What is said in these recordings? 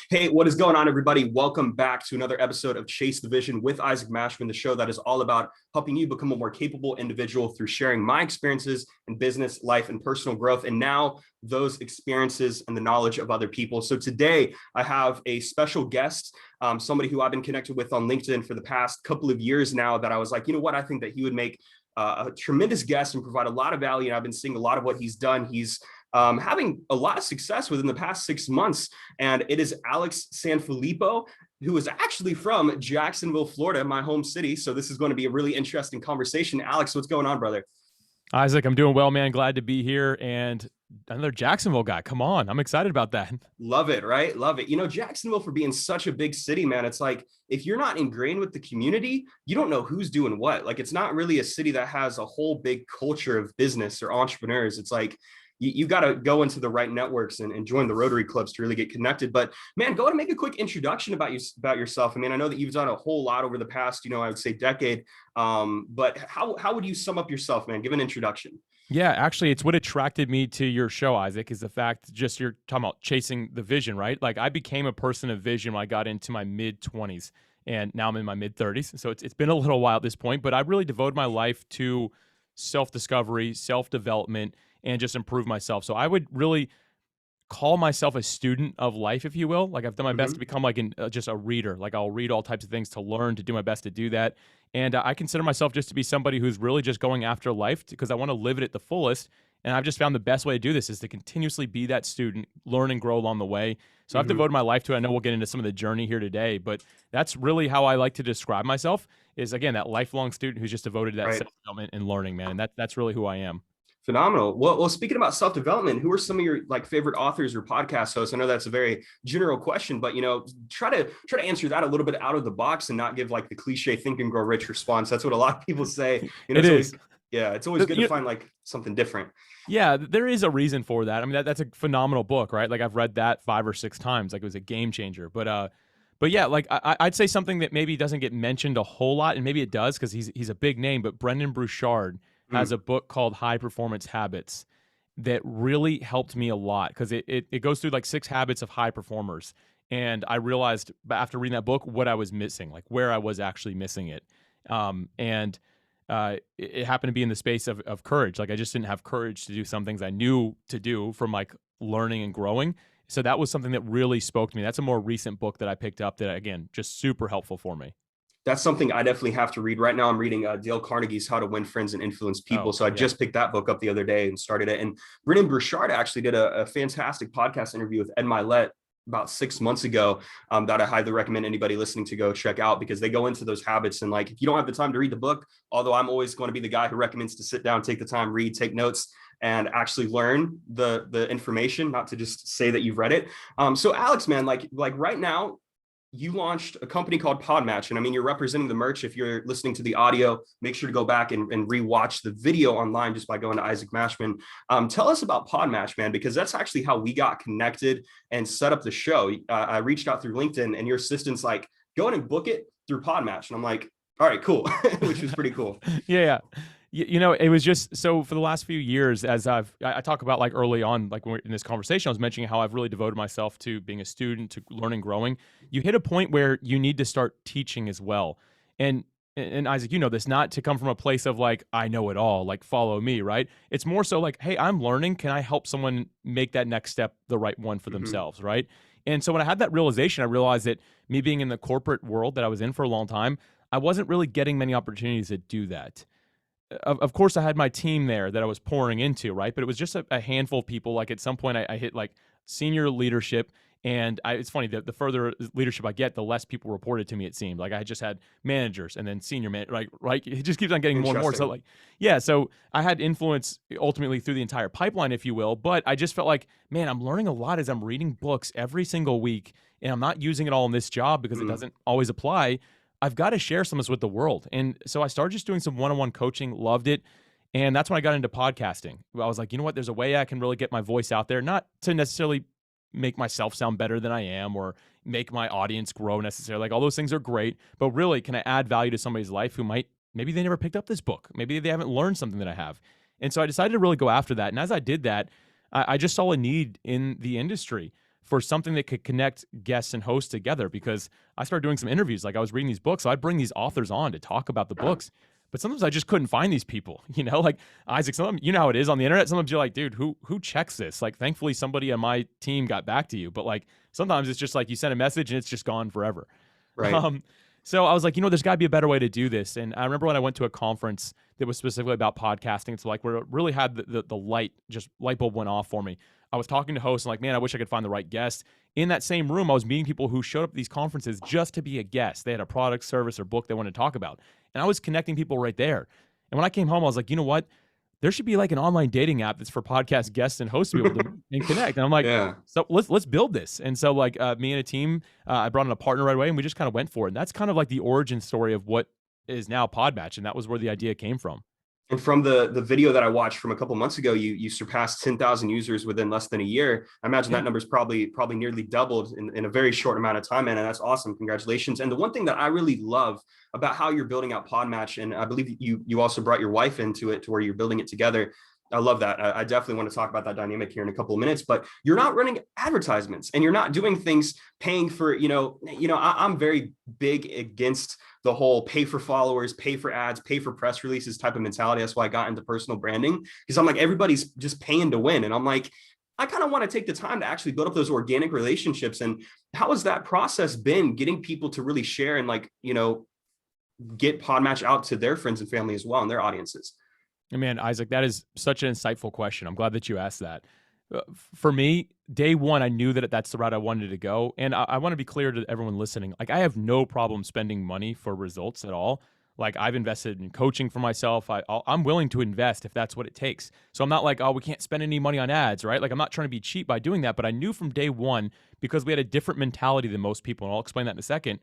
Hey, what is going on, everybody? Welcome back to another episode of Chase the Vision with Isaac Mashman, the show that is all about helping you become a more capable individual through sharing my experiences in business, life, and personal growth, and now those experiences and the knowledge of other people. So today I have a special guest, somebody who I've been connected with on LinkedIn for the past couple of years now that I was like, you know what, I think that he would make a tremendous guest and provide a lot of value. And I've been seeing a lot of what he's done. He's having a lot of success within the past 6 months. And it is Alex Sanfilippo, who is actually from Jacksonville, Florida, my home city. So this is going to be a really interesting conversation. Alex, what's going on, brother? Isaac, I'm doing well, man. Glad to be here. And another Jacksonville guy. Come on. I'm excited about that. Love it, right? Love it. You know, Jacksonville, for being such a big city, man, it's like if you're not ingrained with the community, you don't know who's doing what. Like, it's not really a city that has a whole big culture of business or entrepreneurs. It's like you got to go into the right networks and join the Rotary clubs to really get connected. But man, go ahead and make a quick introduction about yourself. I mean, I know that you've done a whole lot over the past, I would say decade. But how would you sum up yourself, man? Give an introduction. Yeah, actually, it's what attracted me to your show, Isaac, is the fact just you're talking about chasing the vision, right? Like I became a person of vision when I got into my mid 20s and now I'm in my mid 30s. So it's been a little while at this point, but I really devoted my life to self-discovery, self-development, and just improve myself. So I would really call myself a student of life, if you will. Like I've done my best to become like just a reader. Like I'll read all types of things to learn, to do my best to do that. And I consider myself just to be somebody who's really just going after life because I want to live it at the fullest. And I've just found the best way to do this is to continuously be that student, learn and grow along the way. So I've devoted my life to it. I know we'll get into some of the journey here today, but that's really how I like to describe myself is, again, that lifelong student who's just devoted to that Right. self-development and learning, man. And that's really who I am. Phenomenal. Well, speaking about self-development, who are some of your like favorite authors or podcast hosts? I know that's a very general question, but try to answer that a little bit out of the box and not give like the cliche "think and grow rich" response. That's what a lot of people say. It is. It's always good to find like something different. Yeah, there is a reason for that. I mean, that's a phenomenal book, right? Like I've read that 5 or 6 times. Like it was a game changer. But yeah, like I'd say something that maybe doesn't get mentioned a whole lot, and maybe it does because he's a big name. But Brendan Burchard has a book called High Performance Habits that really helped me a lot because it goes through like 6 habits of high performers, and I realized after reading that book what I was missing, like where I was actually missing it, and it happened to be in the space of courage. Like I just didn't have courage to do some things I knew to do from like learning and growing. So that was something that really spoke to me. That's a more recent book that I picked up that, again, just super helpful for me. That's something I definitely have to read. Right now, I'm reading Dale Carnegie's How to Win Friends and Influence People. Oh, So I yeah. just picked that book up the other day and started it. And Brendan Burchard actually did a fantastic podcast interview with Ed Milet about 6 months ago that I highly recommend anybody listening to go check out because they go into those habits. And like, if you don't have the time to read the book, although I'm always going to be the guy who recommends to sit down, take the time, read, take notes, and actually learn the information, not to just say that you've read it. So Alex, man, like right now, you launched a company called Podmatch. And I mean, you're representing the merch. If you're listening to the audio, make sure to go back and rewatch the video online just by going to Isaac Mashman. Tell us about Podmatch, man, because that's actually how we got connected and set up the show. I reached out through LinkedIn and your assistant's like, go ahead and book it through Podmatch. And I'm like, all right, cool, which was pretty cool. Yeah. It was just so for the last few years, as I talk about like early on, like when we're in this conversation, I was mentioning how I've really devoted myself to being a student, to learning, growing. You hit a point where you need to start teaching as well. And and Isaac, you know this, not to come from a place of like, I know it all, like follow me, right? It's more so like, hey, I'm learning. Can I help someone make that next step the right one for themselves, right? And so when I had that realization, I realized that me being in the corporate world that I was in for a long time, I wasn't really getting many opportunities to do that. Of course, I had my team there that I was pouring into, right? But it was just a handful of people. Like at some point, I hit like senior leadership, and it's funny that the further leadership I get, the less people reported to me. It seemed like I just had managers and then senior man, right? It just keeps on getting more and more. So like, yeah. So I had influence ultimately through the entire pipeline, if you will. But I just felt like, man, I'm learning a lot as I'm reading books every single week, and I'm not using it all in this job because it doesn't always apply. I've got to share some of this with the world. And so I started just doing some one-on-one coaching, loved it. And that's when I got into podcasting. I was like, you know what? There's a way I can really get my voice out there, not to necessarily make myself sound better than I am or make my audience grow necessarily. Like all those things are great, but really, can I add value to somebody's life who maybe they never picked up this book? Maybe they haven't learned something that I have. And so I decided to really go after that. And as I did that, I just saw a need in the industry for something that could connect guests and hosts together, because I started doing some interviews. Like I was reading these books, so I'd bring these authors on to talk about the books. But sometimes I just couldn't find these people, like Isaac, you know how it is on the internet. Sometimes you're like, dude, who checks this? Like, thankfully somebody on my team got back to you. But like, sometimes it's just like you send a message and it's just gone forever. Right. So I was like, there's got to be a better way to do this. And I remember when I went to a conference that was specifically about podcasting, it's like where it really had the light bulb went off for me. I was talking to hosts and like, man, I wish I could find the right guest. In that same room, I was meeting people who showed up at these conferences just to be a guest. They had a product, service, or book they wanted to talk about. And I was connecting people right there. And when I came home, I was like, you know what? There should be like an online dating app that's for podcast guests and hosts to be able to and connect. And I'm like, Yeah. so let's build this. And so like me and a team, I brought in a partner right away, and we just kind of went for it. And that's kind of like the origin story of what is now Podmatch. And that was where the idea came from. And from the video that I watched from a couple months ago, you surpassed 10,000 users within less than a year. I imagine that number's probably nearly doubled in a very short amount of time, man. And that's awesome. Congratulations. And the one thing that I really love about how you're building out Podmatch, and I believe you also brought your wife into it to where you're building it together. I love that. I definitely want to talk about that dynamic here in a couple of minutes, but you're not running advertisements and you're not doing things paying for, I'm very big against the whole pay for followers, pay for ads, pay for press releases type of mentality. That's why I got into personal branding, because I'm like, everybody's just paying to win. And I'm like, I kind of want to take the time to actually build up those organic relationships. And how has that process been, getting people to really share and get Podmatch out to their friends and family as well and their audiences? Man, Isaac, that is such an insightful question. I'm glad that you asked that. For me, day one, I knew that that's the route I wanted to go. And I want to be clear to everyone listening. Like, I have no problem spending money for results at all. Like, I've invested in coaching for myself. I'm willing to invest if that's what it takes. So I'm not like, oh, we can't spend any money on ads, right? Like, I'm not trying to be cheap by doing that. But I knew from day one, because we had a different mentality than most people, and I'll explain that in a second.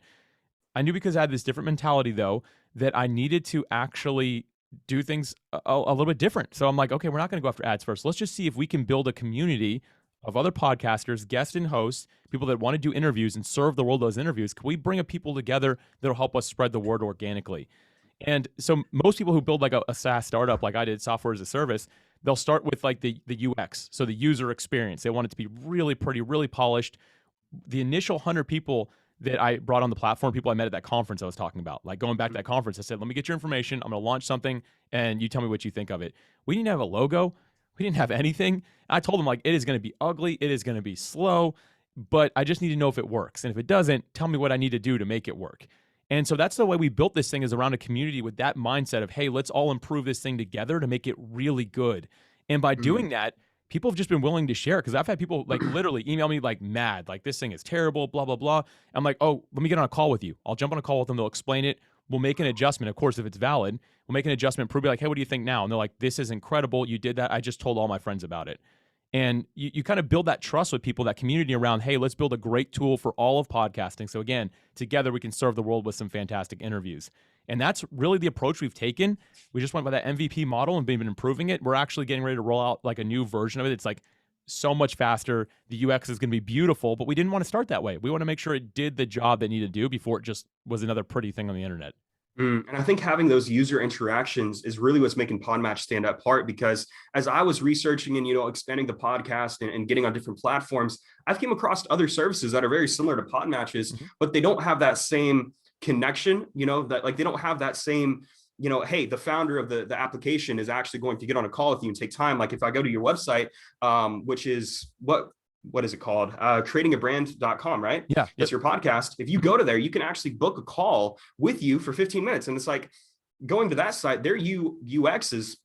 I knew because I had this different mentality, though, that I needed to actually do things a little bit different. So I'm like, okay, we're not going to go after ads first. Let's just see if we can build a community of other podcasters, guests and hosts, people that want to do interviews and serve the world those interviews. Can we bring a people together that'll help us spread the word organically? And so most people who build like a SaaS startup, like I did, software as a service, they'll start with like the UX, so the user experience. They want it to be really pretty, really polished. The initial 100 people that I brought on the platform, people I met at that conference I was talking about, like going back to that conference, I said, let me get your information. I'm going to launch something and you tell me what you think of it. We didn't have a logo. We didn't have anything. I told them, like, it is going to be ugly. It is going to be slow, but I just need to know if it works. And if it doesn't, tell me what I need to do to make it work. And so that's the way we built this thing, is around a community with that mindset of, hey, let's all improve this thing together to make it really good. And by doing that, people have just been willing to share, because I've had people like literally email me like mad, like, this thing is terrible, blah, blah, blah. I'm like, oh, let me get on a call with you. I'll jump on a call with them. They'll explain it. We'll make an adjustment. Of course, if it's valid, we'll make an adjustment, prove it, like, hey, what do you think now? And they're like, this is incredible. You did that. I just told all my friends about it. And you kind of build that trust with people, that community around, hey, let's build a great tool for all of podcasting. So again, together we can serve the world with some fantastic interviews. And that's really the approach we've taken. We just went by that MVP model and been improving it. We're actually getting ready to roll out like a new version of it. It's like so much faster. The UX is going to be beautiful, but we didn't want to start that way. We want to make sure it did the job that needed to do before it just was another pretty thing on the internet. And I think having those user interactions is really what's making Podmatch stand apart, because as I was researching and, expanding the podcast and getting on different platforms, I've came across other services that are very similar to Podmatch's, but they don't have that same connection, that like, they don't have that same, hey, the founder of the application is actually going to get on a call with you and take time. Like if I go to your website, which is what is it called? Creatingabrand.com, right? Yeah. That's your podcast. If you go to there, you can actually book a call with you for 15 minutes. And it's like going to that site, their UX is,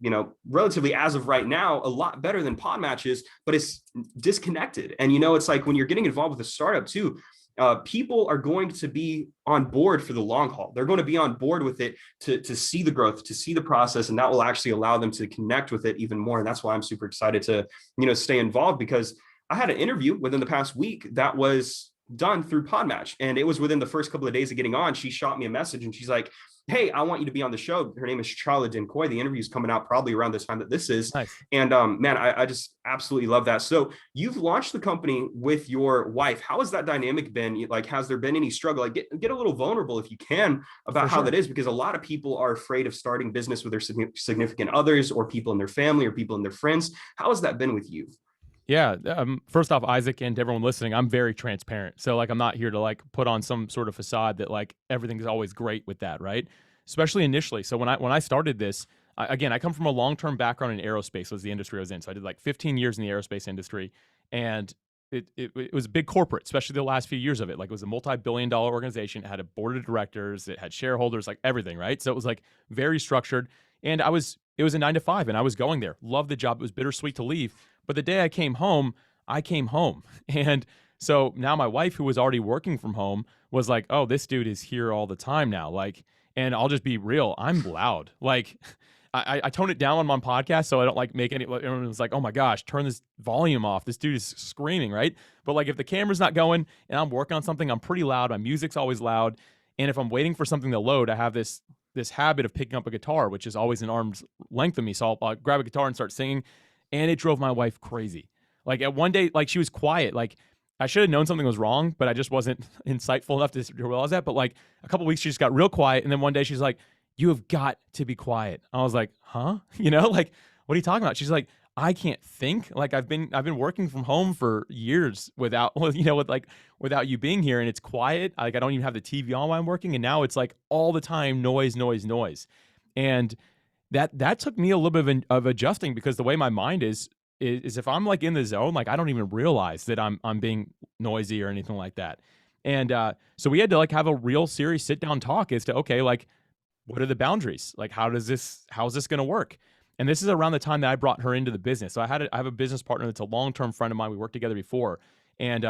relatively, as of right now, a lot better than Podmatch's, but it's disconnected. And, it's like when you're getting involved with a startup too, people are going to be on board for the long haul. They're going to be on board with it to see the growth, to see the process, and that will actually allow them to connect with it even more. And that's why I'm super excited to, stay involved, because I had an interview within the past week that was done through Podmatch. And it was within the first couple of days of getting on. She shot me a message and she's like, hey, I want you to be on the show. Her name is Charlotte Dincoy. The interview is coming out probably around the time that this is. Nice. And man, I just absolutely love that. So you've launched the company with your wife. How has that dynamic been? Like, has there been any struggle? Like get a little vulnerable if you can about how that is, because a lot of people are afraid of starting business with their significant others or people in their family or people in their friends. How has that been with you? Yeah. First off, Isaac, and to everyone listening, I'm very transparent. So like, I'm not here to like put on some sort of facade that like everything's always great with that, right? Especially initially. So when I started this, again, I come from a long term background in aerospace, was the industry I was in. So I did like 15 years in the aerospace industry, and it was big corporate, especially the last few years of it. Like, it was a multi-billion-dollar organization. It had a board of directors, it had shareholders, like everything, right? So it was like very structured. And it was a 9 to 5, and I was going there. Loved the job. It was bittersweet to leave. But the day I came home, I came home. And so now my wife, who was already working from home, was like, "Oh, this dude is here all the time now." Like, and I'll just be real, I'm loud. Like, I tone it down on my podcast so I don't like make any. Everyone's like, "Oh my gosh, turn this volume off. This dude is screaming," right? But like, if the camera's not going and I'm working on something, I'm pretty loud. My music's always loud. And if I'm waiting for something to load, I have this habit of picking up a guitar, which is always an arm's length of me. So I'll grab a guitar and start singing, and it drove my wife crazy. Like, at one day, like, she was quiet. Like, I should have known something was wrong, but I just wasn't insightful enough to realize that. But like, a couple weeks, she just got real quiet, and then one day she's like, "You have got to be quiet." I was like, "Huh?" Like, what are you talking about? She's like, "I can't think. Like, I've been working from home for years without without you being here, and it's quiet. Like, I don't even have the TV on while I'm working, and now it's like all the time noise, noise, noise." And that took me a little bit of adjusting, because the way my mind is if I'm like in the zone, like, I don't even realize that I'm being noisy or anything like that. And so we had to like have a real serious sit down talk as to, okay, like, what are the boundaries? Like, how's this going to work? And this is around the time that I brought her into the business. So I have a business partner that's a long term friend of mine. We worked together before, and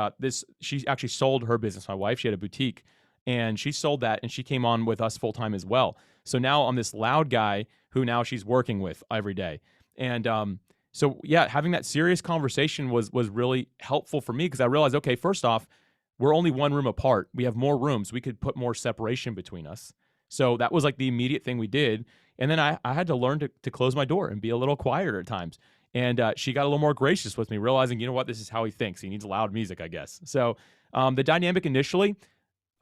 she actually sold her business. My wife, she had a boutique, and she sold that, and she came on with us full time as well. So now I'm this loud guy who now she's working with every day, and so yeah, having that serious conversation was really helpful for me, because I realized, okay, first off, we're only one room apart. We have more rooms. We could put more separation between us. So that was like the immediate thing we did. And then I had to learn to close my door and be a little quieter at times. And she got a little more gracious with me, realizing, you know what, this is how he thinks. He needs loud music, I guess. So the dynamic initially,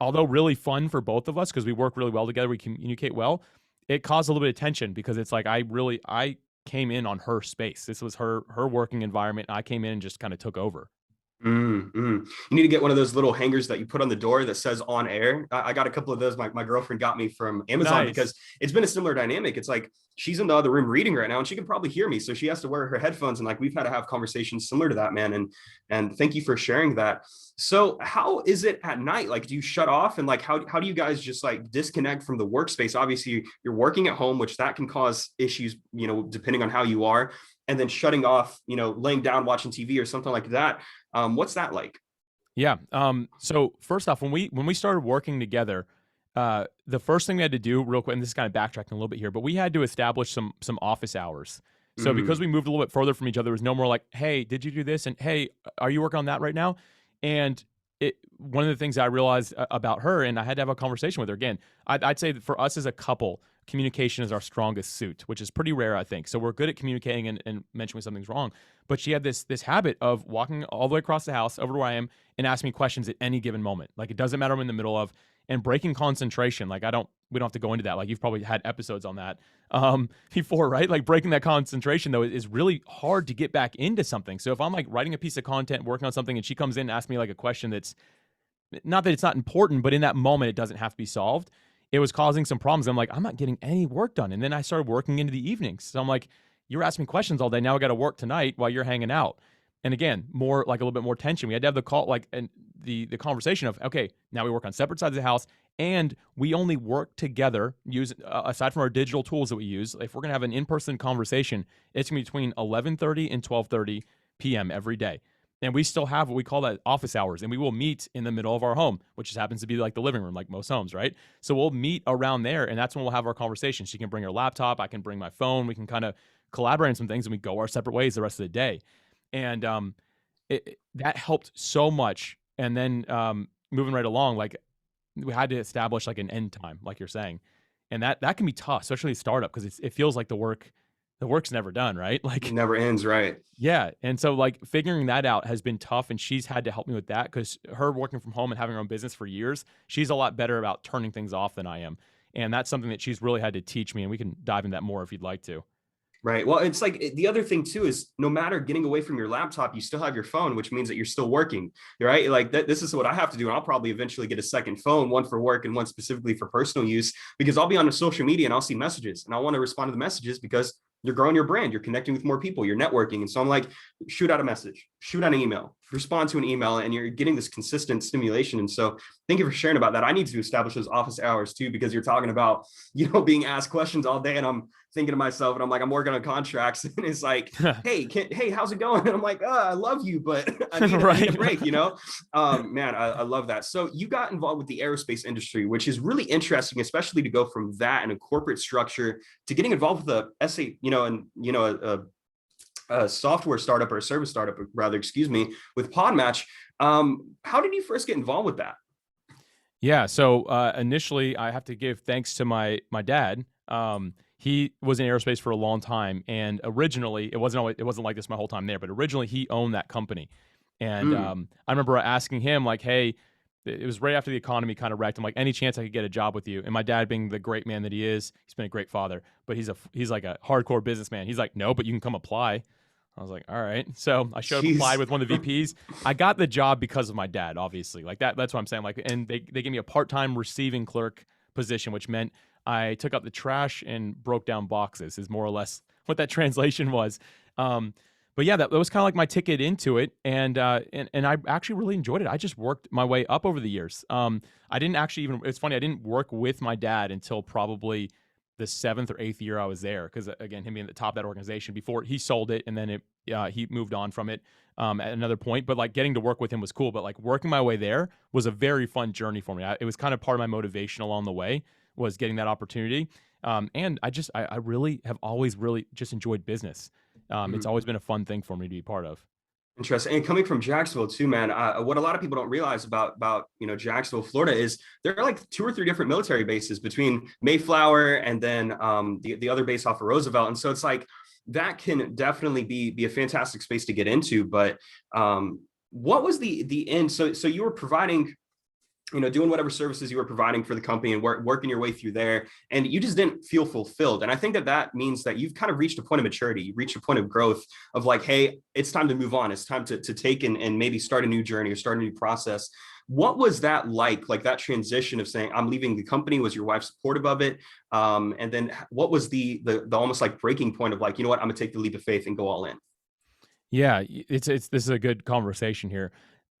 although really fun for both of us because we work really well together, we communicate well, it caused a little bit of tension, because it's like I came in on her space. This was her working environment. And I came in and just kind of took over. You need to get one of those little hangers that you put on the door that says "on air." I got a couple of those. My girlfriend got me from Amazon because Nice. it's been a similar dynamic. It's like she's in the other room reading right now, and she can probably hear me, so she has to wear her headphones. And like, we've had to have conversations similar to that, man. And thank you for sharing that. So how is it at night? Like, do you shut off, and like how do you guys just like disconnect from the workspace? Obviously, you're working at home, which that can cause issues, depending on how you are. And then shutting off, laying down watching TV or something like that. What's that like? Yeah. So first off, when we started working together, the first thing we had to do real quick, and this is kind of backtracking a little bit here, but we had to establish some office hours. So because Mm, we moved a little bit further from each other, there was no more like, "Hey, did you do this?" and "Hey, are you working on that right now?" And one of the things I realized about her, and I had to have a conversation with her again. I'd say that for us as a couple, communication is our strongest suit, which is pretty rare, I think. So we're good at communicating and mentioning when something's wrong. But she had this habit of walking all the way across the house over to where I am and asking me questions at any given moment. Like, it doesn't matter what I'm in the middle of, and breaking concentration. Like, we don't have to go into that. Like, you've probably had episodes on that before, right? Like, breaking that concentration though is really hard to get back into something. So if I'm like writing a piece of content, working on something, and she comes in and asks me like a question that's not that it's not important, but in that moment it doesn't have to be solved. It was causing some problems. I'm like, I'm not getting any work done. And then I started working into the evenings. So I'm like, you're asking me questions all day. Now I got to work tonight while you're hanging out. And again, more like a little bit more tension. We had to have the call, like, and the conversation of, okay, now we work on separate sides of the house, and we only work together. Use aside from our digital tools that we use, if we're gonna have an in-person conversation, it's gonna be between 11:30 and 12:30 p.m. every day. And we still have what we call that office hours, and we will meet in the middle of our home, which just happens to be like the living room, like most homes, right? So we'll meet around there, and that's when we'll have our conversation. She can bring her laptop, I can bring my phone, we can kind of collaborate on some things, and we go our separate ways the rest of the day. And that helped so much. And then moving right along, like, we had to establish like an end time, like you're saying, and that can be tough, especially a startup, because it feels like the work's never done, right? it Like, never ends, right? yeah. And so like figuring that out has been tough, and she's had to help me with that, because her working from home and having her own business for years, she's a lot better about turning things off than I am. And that's something that she's really had to teach me, and we can dive into that more if you'd like to. Right. Well, it's like the other thing too is no matter getting away from your laptop, you still have your phone, which means that you're still working, right? Like that, this is what I have to do. And I'll probably eventually get a second phone, one for work and one specifically for personal use, because I'll be on the social media and I'll see messages and I want to respond to the messages because you're growing your brand, you're connecting with more people, you're networking. And so I'm like, shoot out a message, shoot out an email, respond to an email, and you're getting this consistent stimulation. And so thank you for sharing about that. I need to establish those office hours too, because you're talking about, being asked questions all day. And I'm thinking to myself, and I'm like, I'm working on contracts, and it's like, hey, how's it going? And I'm like, I love you, but I need a break, man, I love that. So you got involved with the aerospace industry, which is really interesting, especially to go from that and a corporate structure to getting involved with a SA, a software startup or a service startup, rather, excuse me, with Podmatch. How did you first get involved with that? Yeah. So initially, I have to give thanks to my dad. He was in aerospace for a long time, and originally it wasn't like this my whole time there. But originally, he owned that company, and I remember asking him like, "Hey." It was right after the economy kind of wrecked. I'm like, any chance I could get a job with you? And my dad, being the great man that he is, he's been a great father, but he's like a hardcore businessman. He's like, no, but you can come apply. I was like, all right. So I showed up, applied with one of the VPs. I got the job because of my dad, obviously. Like that's what I'm saying. Like, and they gave me a part-time receiving clerk position, which meant I took out the trash and broke down boxes, is more or less what that translation was. But yeah, that was kind of like my ticket into it, and I actually really enjoyed it. I just worked my way up over the years. I didn't actually even. It's funny, I didn't work with my dad until probably the 7th or 8th year I was there, because again, him being at the top of that organization before he sold it, and then he moved on from it at another point. But like getting to work with him was cool. But like working my way there was a very fun journey for me. It was kind of part of my motivation along the way, was getting that opportunity. And I really have always really just enjoyed business. It's always been a fun thing for me to be part of. Interesting. And coming from Jacksonville too, man, what a lot of people don't realize about Jacksonville, Florida, is there are like 2 or 3 different military bases between Mayflower and then the other base off of Roosevelt. And so it's like that can definitely be a fantastic space to get into. But what was the end? So you were providing, doing whatever services you were providing for the company and working your way through there, and you just didn't feel fulfilled. And I think that means that you've kind of reached a point of maturity. You've reached a point of growth of like, hey, it's time to move on. It's time to take and maybe start a new journey or start a new process. What was that like that transition of saying, I'm leaving the company? Was your wife supportive of it? And then what was the almost like breaking point of like, you know what, I'm gonna take the leap of faith and go all in? Yeah, this is a good conversation here.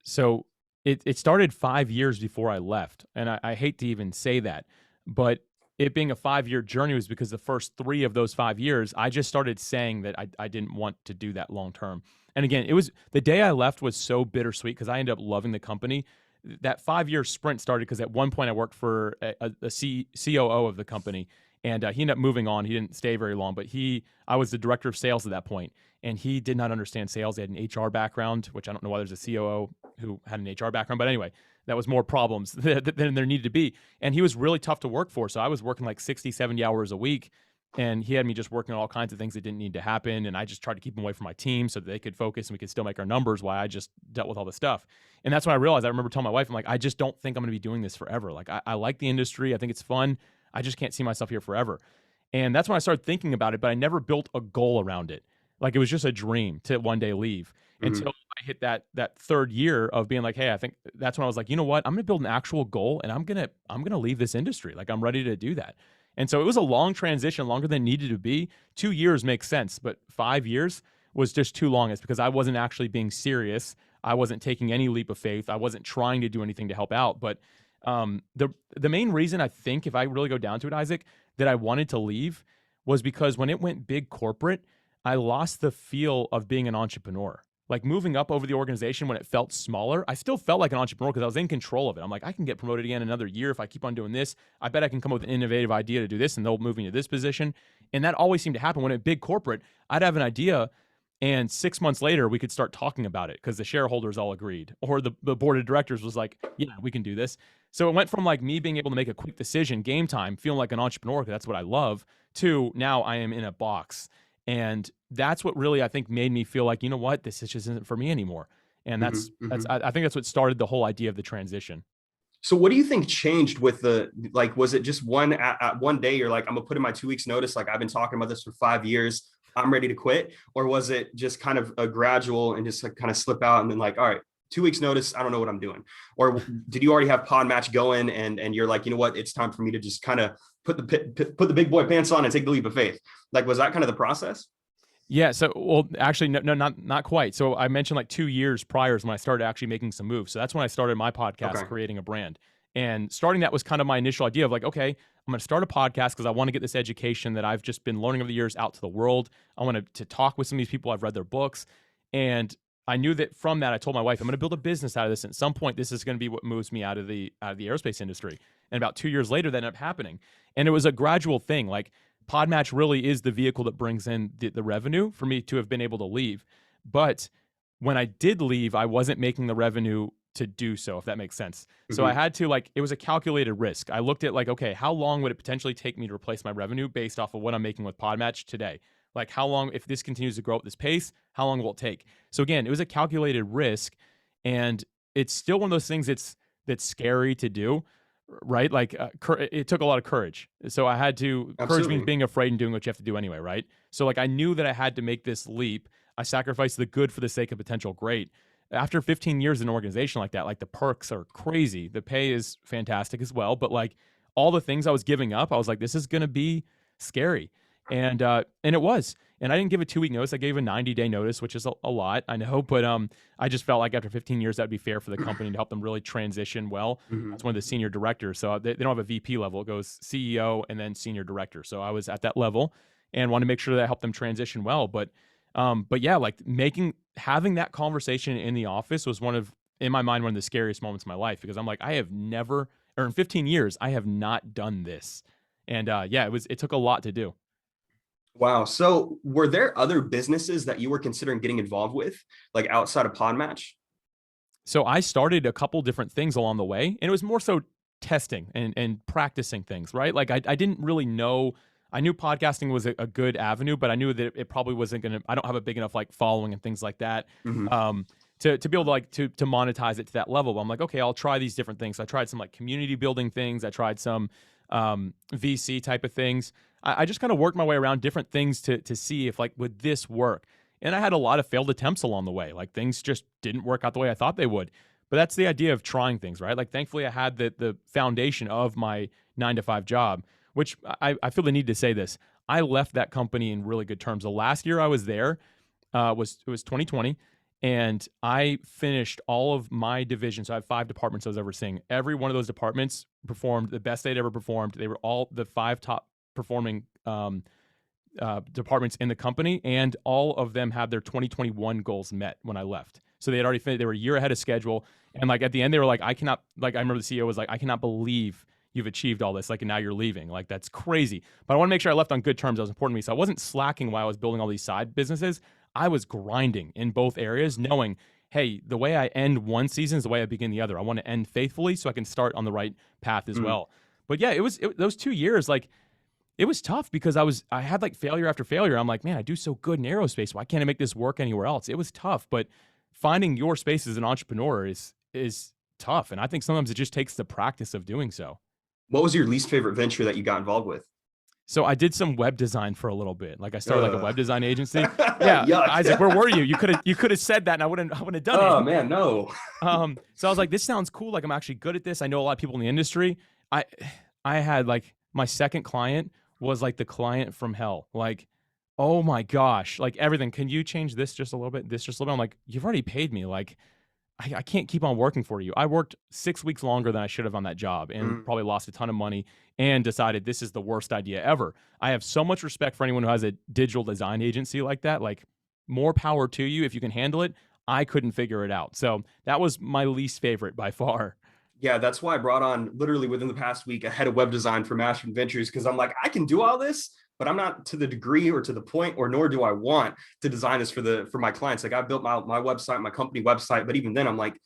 So it started 5 years before I left, and I hate to even say that, but it being a 5 year journey was because the first 3 of those 5 years, I just started saying that I didn't want to do that long term. And again, it was the day I left was so bittersweet because I ended up loving the company. That 5 year sprint started because at one point I worked for COO of the company, and he ended up moving on. He didn't stay very long, but I was the director of sales at that point, and he did not understand sales. He had an HR background, which I don't know why there's a COO who had an HR background, but anyway, that was more problems than there needed to be. And he was really tough to work for. So I was working like 60, 70 hours a week, and he had me just working on all kinds of things that didn't need to happen. And I just tried to keep him away from my team so that they could focus and we could still make our numbers while I just dealt with all the stuff. And that's when I realized, I remember telling my wife, I'm like, I just don't think I'm going to be doing this forever. Like I like the industry. I think it's fun. I just can't see myself here forever. And that's when I started thinking about it, but I never built a goal around it. Like it was just a dream to one day leave, until I hit that 3rd year of being like, hey, I think that's when I was like, you know what, I'm going to build an actual goal, and I'm going to leave this industry. Like I'm ready to do that. And so it was a long transition, longer than it needed to be. 2 years makes sense, but 5 years was just too long. It's because I wasn't actually being serious. I wasn't taking any leap of faith. I wasn't trying to do anything to help out. But the main reason, I think, if I really go down to it, Isaac, that I wanted to leave was because when it went big corporate, I lost the feel of being an entrepreneur. Like moving up over the organization when it felt smaller, I still felt like an entrepreneur because I was in control of it. I'm like, I can get promoted again another year if I keep on doing this. I bet I can come up with an innovative idea to do this, and they'll move me to this position. And that always seemed to happen. When at big corporate, I'd have an idea, and 6 months later, we could start talking about it because the shareholders all agreed, or the board of directors was like, yeah, we can do this. So it went from like me being able to make a quick decision, game time, feeling like an entrepreneur because that's what I love, to now I am in a box. And that's what really, I think, made me feel like, you know what, this just isn't for me anymore. And I think that's what started the whole idea of the transition. So what do you think changed with was it just one day you're like, I'm gonna put in my 2 weeks notice? Like I've been talking about this for 5 years. I'm ready to quit? Or was it just kind of a gradual and just like kind of slip out and then like, all right, 2 weeks notice, I don't know what I'm doing? Or did you already have Podmatch going and you're like, you know what, it's time for me to just kind of put the big boy pants on and take the leap of faith? Like, was that kind of the process? Yeah. So, well, actually, no, not quite. So I mentioned like 2 years prior is when I started actually making some moves. So that's when I started my podcast, Okay. creating a brand. And starting that was kind of my initial idea of like, okay, I'm going to start a podcast because I want to get this education that I've just been learning over the years out to the world. I want to talk with some of these people. I've read their books. And I knew that from that, I told my wife, I'm going to build a business out of this. At some point, this is going to be what moves me out of the aerospace industry. And about 2 years later, that ended up happening. And it was a gradual thing. Like, Podmatch really is the vehicle that brings in the revenue for me to have been able to leave. But when I did leave, I wasn't making the revenue to do so, if that makes sense. So I Mm-hmm. had to, like, it was a calculated risk. I looked at like, okay, how long would it potentially take me to replace my revenue based off of what I'm making with Podmatch today? Like, how long, if this continues to grow at this pace, how long will it take? So again, it was a calculated risk, and it's still one of those things that's scary to do, right? Like, it took a lot of courage. So I had to, courage means Absolutely. being afraid and doing what you have to do anyway, right? So like, I knew that I had to make this leap. I sacrificed the good for the sake of potential great. After 15 years in an organization like that, like, the perks are crazy. The pay is fantastic as well, but like, all the things I was giving up, I was like, this is going to be scary. And it was. And I didn't give a 2 week notice. I gave a 90-day notice, which is a lot, I know, but I just felt like after 15 years, that'd be fair for the company to help them really transition well. Mm-hmm. That's one of the senior directors. So they don't have a VP level. It goes CEO and then senior director. So I was at that level and want to make sure that I helped them transition well. But yeah, like, having that conversation in the office was in my mind, one of the scariest moments of my life, because I'm like, I have never, or in 15 years, I have not done this. And yeah, it took a lot to do. Wow. So were there other businesses that you were considering getting involved with, like outside of Podmatch? So I started a couple different things along the way, and it was more so testing and practicing things, right? Like, I didn't really know. I knew podcasting was a good avenue, but I knew that it probably wasn't gonna. I don't have a big enough like following and things like that, Mm-hmm. to be able to like to monetize it to that level. But I'm like, okay, I'll try these different things. So I tried some like community building things. I tried some VC type of things. I just kind of worked my way around different things to see if, like, would this work. And I had a lot of failed attempts along the way. Like, things just didn't work out the way I thought they would. But that's the idea of trying things, right? Like, thankfully, I had the foundation of my 9 to 5 job, which I feel the need to say this. I left that company in really good terms. The last year I was there was 2020, and I finished all of my divisions. So I have 5 departments I was overseeing. Every one of those departments performed the best they'd ever performed. They were all the 5 top performing departments in the company, and all of them had their 2021 goals met when I left. So they had already finished. They were a year ahead of schedule, and like, at the end, they were like, "I cannot." Like, I remember the CEO was like, "I cannot believe you've achieved all this. Like, and now you're leaving. Like, that's crazy." But I want to make sure I left on good terms. That was important to me. So I wasn't slacking while I was building all these side businesses. I was grinding in both areas, knowing, hey, the way I end one season is the way I begin the other. I want to end faithfully so I can start on the right path as Mm. well. But yeah, those 2 years, like, it was tough because I had like failure after failure. I'm like, man, I do so good in aerospace. Why can't I make this work anywhere else? It was tough, but finding your space as an entrepreneur is tough. And I think sometimes it just takes the practice of doing so. What was your least favorite venture that you got involved with? So I did some web design for a little bit. Like, I started like a Uh, web design agency. Yeah, Isaac, where Yuck. were you? You could have said that and I wouldn't have done Oh it. man, no. So I was like, this sounds cool. Like, I'm actually good at this. I know a lot of people in the industry. I I had like my second client was like the client from hell. Like, oh my gosh, like, everything. Can you change this just a little bit? This just a little bit. I'm like, you've already paid me. Like, I can't keep on working for you. I worked 6 weeks longer than I should have on that job and Mm. probably lost a ton of money and decided this is the worst idea ever. I have so much respect for anyone who has a digital design agency like that. Like, more power to you if you can handle it. I couldn't figure it out. So that was my least favorite by far. Yeah, that's why I brought on literally within the past week a head of web design for Mashman Ventures, because I'm like, I can do all this, but I'm not to the degree or to the point, or nor do I want to design this for my clients. Like, I built my website, my company website, but even then I'm like,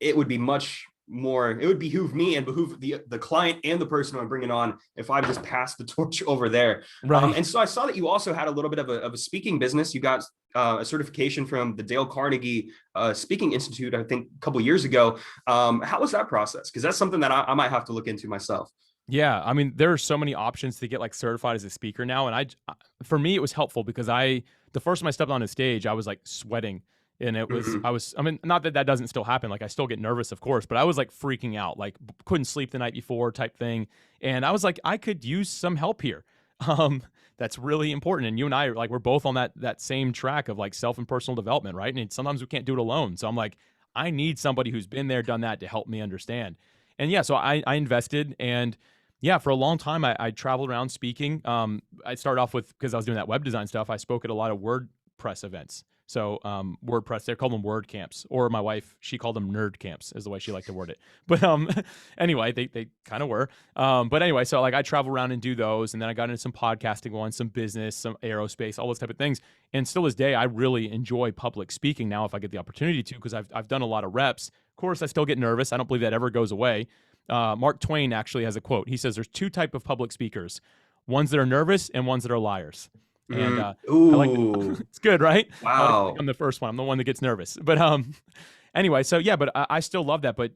it would be much more, it would behoove me and behoove the client and the person I'm bringing on if I just pass the torch over there. Right. And so I saw that you also had a little bit of a speaking business. You got a certification from the Dale Carnegie Speaking Institute, I think a couple of years ago. How was that process? Because that's something that I might have to look into myself. Yeah, I mean, there are so many options to get like certified as a speaker now, and for me, it was helpful because the first time I stepped on a stage, I was like sweating, and Mhm. I mean, not that that doesn't still happen, like I still get nervous, of course, but I was like freaking out, like couldn't sleep the night before type thing, and I was like, I could use some help here. Um, that's really important, and you and I are like we're both on that same track of like self and personal development, right? And sometimes we can't do it alone, so I'm like, I need somebody who's been there, done that to help me understand. And yeah, so I invested and yeah, for a long time, I traveled around speaking. I started off with because I was doing that web design stuff. I spoke at a lot of WordPress events. So WordPress, they call them word camps, or my wife, she called them nerd camps, is the way she liked to word it. But anyway, they kind of were. But anyway, so like I travel around and do those, and then I got into some podcasting ones, some business, some aerospace, all those type of things. And still this day, I really enjoy public speaking now if I get the opportunity to, because I've done a lot of reps. Of course, I still get nervous. I don't believe that ever goes away. Mark Twain actually has a quote. He says there's two type of public speakers, ones that are nervous and ones that are liars. And I like Ooh, it's good, right? I like to think wow. I'm the first one. I'm the one that gets nervous. But anyway, so yeah, but I still love that. But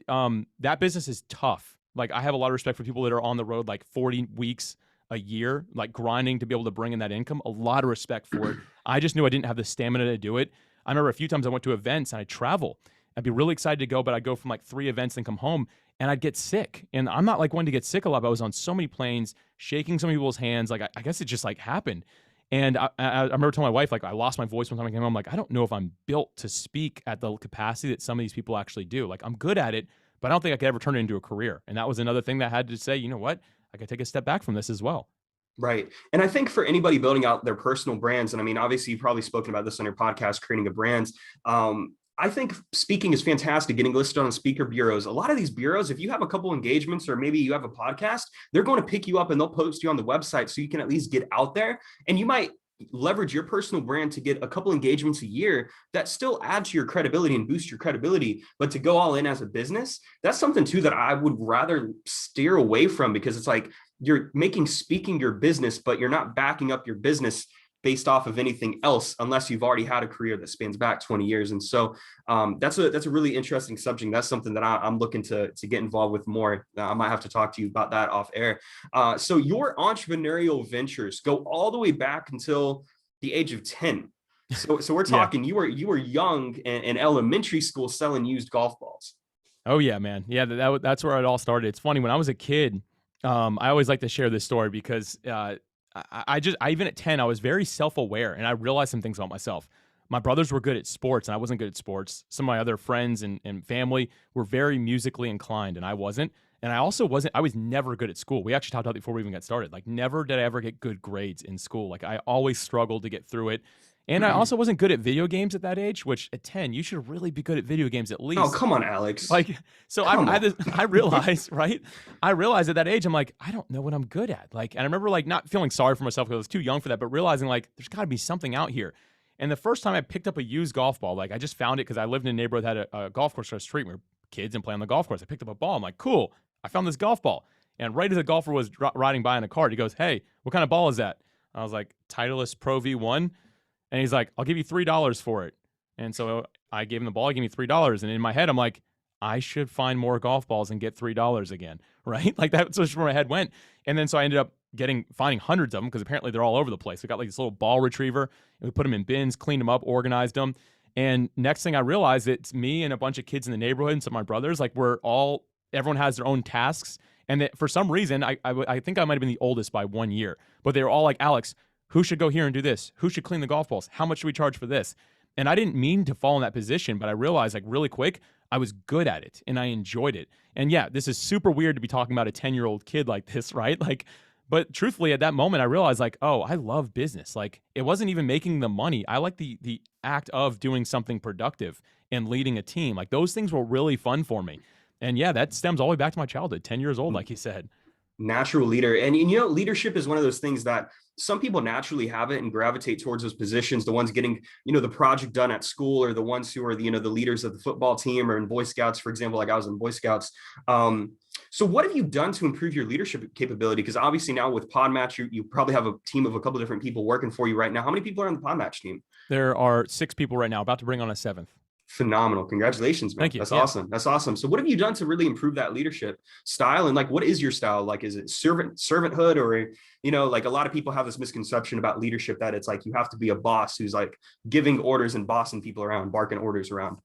that business is tough. Like I have a lot of respect for people that are on the road like 40 weeks a year, like grinding to be able to bring in that income. A lot of respect for it. I just knew I didn't have the stamina to do it. I remember a few times I went to events and I travel. I'd be really excited to go, but I'd go from like 3 events and come home and I'd get sick. And I'm not like one to get sick a lot, but I was on so many planes, shaking some people's hands. Like I guess it just like happened. And I remember telling my wife, like, I lost my voice one time I came home. I'm like, I don't know if I'm built to speak at the capacity that some of these people actually do. Like, I'm good at it, but I don't think I could ever turn it into a career. And that was another thing that I had to say, you know what? I could take a step back from this as well. Right. And I think for anybody building out their personal brands, and I mean, obviously, you've probably spoken about this on your podcast, creating a brand. I think speaking is fantastic, getting listed on speaker bureaus. A lot of these bureaus, if you have a couple engagements or maybe you have a podcast, they're going to pick you up and they'll post you on the website so you can at least get out there. And you might leverage your personal brand to get a couple engagements a year that still add to your credibility and boost your credibility. But to go all in as a business, that's something too that I would rather steer away from, because it's like you're making speaking your business, but you're not backing up your business based off of anything else unless you've already had a career that spans back 20 years. And so that's a really interesting subject. That's something that I'm looking to get involved with more. I might have to talk to you about that off air. So your entrepreneurial ventures go all the way back until the age of 10. So we're Yeah. talking you were young in elementary school selling used golf balls. Oh yeah, man. Yeah, that's where it all started. It's funny when I was a kid. I always like to share this story because I even at 10 I was very self aware and I realized some things about myself. My brothers were good at sports and I wasn't good at sports. Some of my other friends and family were very musically inclined and I wasn't. And I also wasn't. I was never good at school. We actually talked about it before we even got started. Like never did I ever get good grades in school. Like I always struggled to get through it. And I also wasn't good at video games at that age, which at 10, you should really be good at video games at Oh, least. come on, Alex. Like, so Come on. I realized, right? I realized at that age, I'm like, I don't know what I'm good at. Like, and I remember like not feeling sorry for myself because I was too young for that, but realizing like there's got to be something out here. And the first time I picked up a used golf ball, like I just found it because I lived in a neighborhood that had a golf course on the street. We were kids and playing on the golf course. I picked up a ball. I'm like, cool. I found this golf ball. And right as the golfer was riding by in a cart, he goes, "Hey, what kind of ball is that?" I was like, "Titleist Pro V1." And he's like, "I'll give you $3 for it." And so I gave him the ball. He gave me $3. And in my head, I'm like, I should find more golf balls and get $3 again, right? Like that's just where my head went. And then so I ended up finding hundreds of them because apparently they're all over the place. We got like this little ball retriever and we put them in bins, cleaned them up, organized them. And next thing I realized, it's me and a bunch of kids in the neighborhood and some of my brothers. Like everyone has their own tasks. And that for some reason, I think I might have been the oldest by 1 year, but they were all like, "Alex, who should go here and do this? Who should clean the golf balls? How much should we charge for this?" And I didn't mean to fall in that position, but I realized like really quick, I was good at it and I enjoyed it. And yeah, this is super weird to be talking about a 10-year-old kid like this, right? Like, but truthfully, at that moment, I realized like, oh, I love business. Like, it wasn't even making the money. I like the act of doing something productive and leading a team. Like those things were really fun for me. And yeah, that stems all the way back to my childhood, 10 years old, like you said. Natural leader. And you know, leadership is one of those things that some people naturally have it and gravitate towards those positions, the ones getting, the project done at school, or the ones who are, the leaders of the football team, or in Boy Scouts, for example. Like I was in Boy Scouts. So what have you done to improve your leadership capability? Because obviously now with Podmatch, you probably have a team of a couple different people working for you right now. How many people are on the Podmatch team? There are 6 people right now, about to bring on a 7th. Phenomenal. Congratulations, man. Thank you. That's Yeah. awesome. That's awesome. So what have you done to really improve that leadership style? And like, what is your style? Like, is it servanthood, or, like a lot of people have this misconception about leadership that it's like, you have to be a boss who's like giving orders and bossing people around, barking orders around.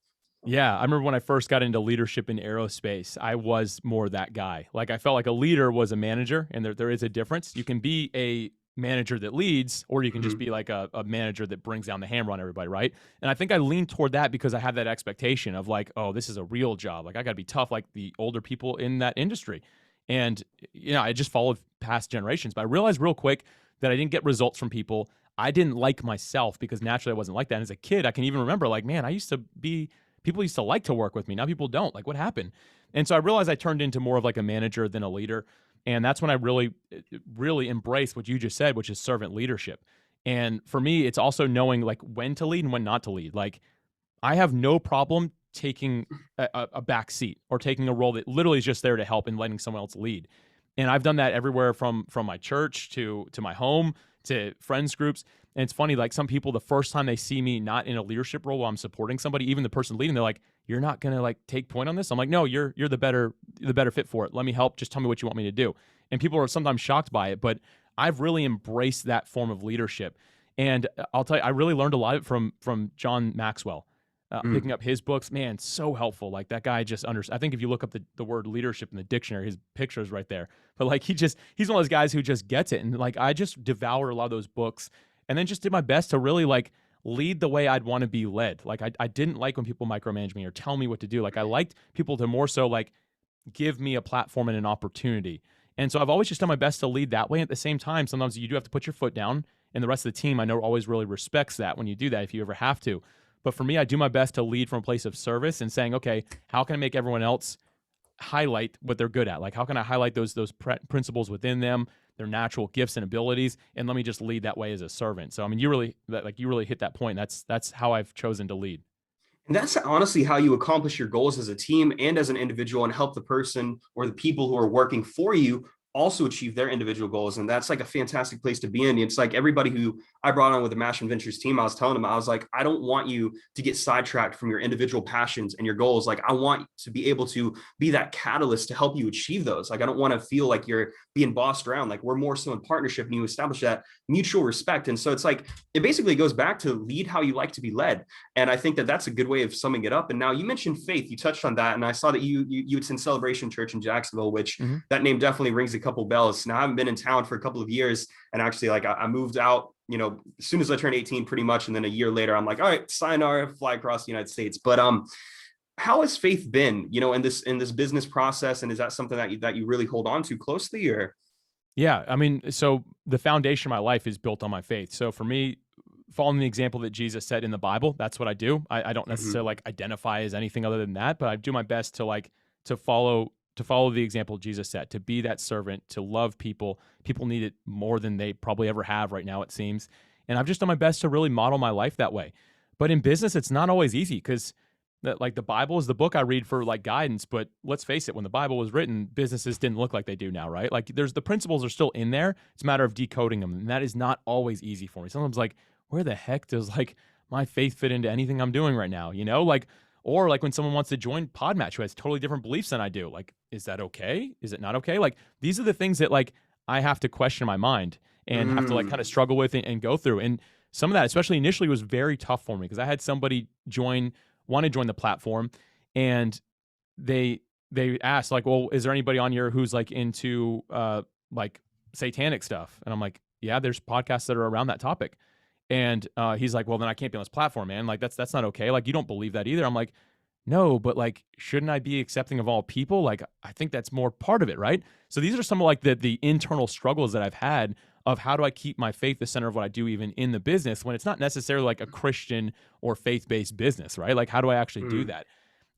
Yeah, I remember when I first got into leadership in aerospace, I was more that guy. Like I felt like a leader was a manager, and there is a difference. You can be a manager that leads, or you can just Mm-hmm. be like a manager that brings down the hammer on everybody, right? And I think I leaned toward that because I had that expectation of like, oh, this is a real job. Like I got to be tough like the older people in that industry. And I just followed past generations, but I realized real quick that I didn't get results from people. I didn't like myself because naturally I wasn't like that. And as a kid, I can even remember like, man, I used to be people used to like to work with me. Now people don't. Like, what happened? And so I realized I turned into more of like a manager than a leader. And that's when I really embraced what you just said, which is servant leadership. And for me, it's also knowing like when to lead and when not to lead. Like, I have no problem taking a back seat or taking a role that literally is just there to help and letting someone else lead. And I've done that everywhere from my church to my home to friends groups. And it's funny, like some people, the first time they see me not in a leadership role while I'm supporting somebody, even the person leading, they're like, "You're not gonna like take point on this." I'm like, "No, you're the better fit for it. Let me help. Just tell me what you want me to do." And people are sometimes shocked by it, but I've really embraced that form of leadership. And I'll tell you, I really learned a lot from John Maxwell. Picking Mm. up his books, man, so helpful. Like that guy just I think if you look up the word leadership in the dictionary, his picture is right there. But like he's one of those guys who just gets it. And like I just devoured a lot of those books and then just did my best to really like lead the way I'd want to be led. Like I didn't like when people micromanage me or tell me what to do. Like I liked people to more so like give me a platform and an opportunity. And so I've always just done my best to lead that way. At the same time, sometimes you do have to put your foot down. And the rest of the team, I know, always really respects that when you do that, if you ever have to. But for me, I do my best to lead from a place of service and saying, okay, how can I make everyone else highlight what they're good at? Like, how can I highlight those principles within them, their natural gifts and abilities, and let me just lead that way as a servant. So, I mean, you really hit that point. That's how I've chosen to lead. And that's honestly how you accomplish your goals as a team and as an individual, and help the person or the people who are working for you also achieve their individual goals. And that's like a fantastic place to be in. It's like everybody who I brought on with the Mashman Ventures team, I was telling them, I was like, I don't want you to get sidetracked from your individual passions and your goals. Like I want to be able to be that catalyst to help you achieve those. Like I don't want to feel like you're being bossed around. Like we're more so in partnership, and you establish that mutual respect. And so it's like, it basically goes back to lead how you like to be led. And I think that that's a good way of summing it up. And now you mentioned faith, you touched on that. And I saw that you attend Celebration Church in Jacksonville, which Mm-hmm. that name definitely rings a couple bells. Now I haven't been in town for a couple of years, and actually like I moved out, as soon as I turned 18 pretty much. And then a year later, I'm like, all right, sayonara, fly across the United States. But how has faith been, in this business process? And is that something that you really hold on to closely, or? Yeah, I mean, so the foundation of my life is built on my faith. So for me, following the example that Jesus said in the Bible, that's what I do. I don't Mhm. necessarily like identify as anything other than that, but I do my best to like to follow the example Jesus set, to be that servant, to love people. People need it more than they probably ever have right now, it seems. And I've just done my best to really model my life that way. But in business, it's not always easy because like the Bible is the book I read for like guidance, but let's face it, when the Bible was written, businesses didn't look like they do now, right? Like there's the principles are still in there. It's a matter of decoding them. And that is not always easy for me. Sometimes like, where the heck does like my faith fit into anything I'm doing right now? Like, or like when someone wants to join Podmatch who has totally different beliefs than I do, like, is that okay? Is it not okay? Like these are the things that like I have to question my mind and have to like kind of Mm. struggle with and go through. And some of that, especially initially, was very tough for me because I had somebody want to join the platform, and they asked like, well, is there anybody on here who's like into like satanic stuff? And I'm like, yeah, there's podcasts that are around that topic. And he's like, well, then I can't be on this platform, man. Like that's not okay. Like you don't believe that either. I'm like, no, but like, shouldn't I be accepting of all people? Like I think that's more part of it, right? So these are some of like the internal struggles that I've had of how do I keep my faith the center of what I do even in the business when it's not necessarily like a Christian or faith-based business, right? Like how do I actually do Mm. that?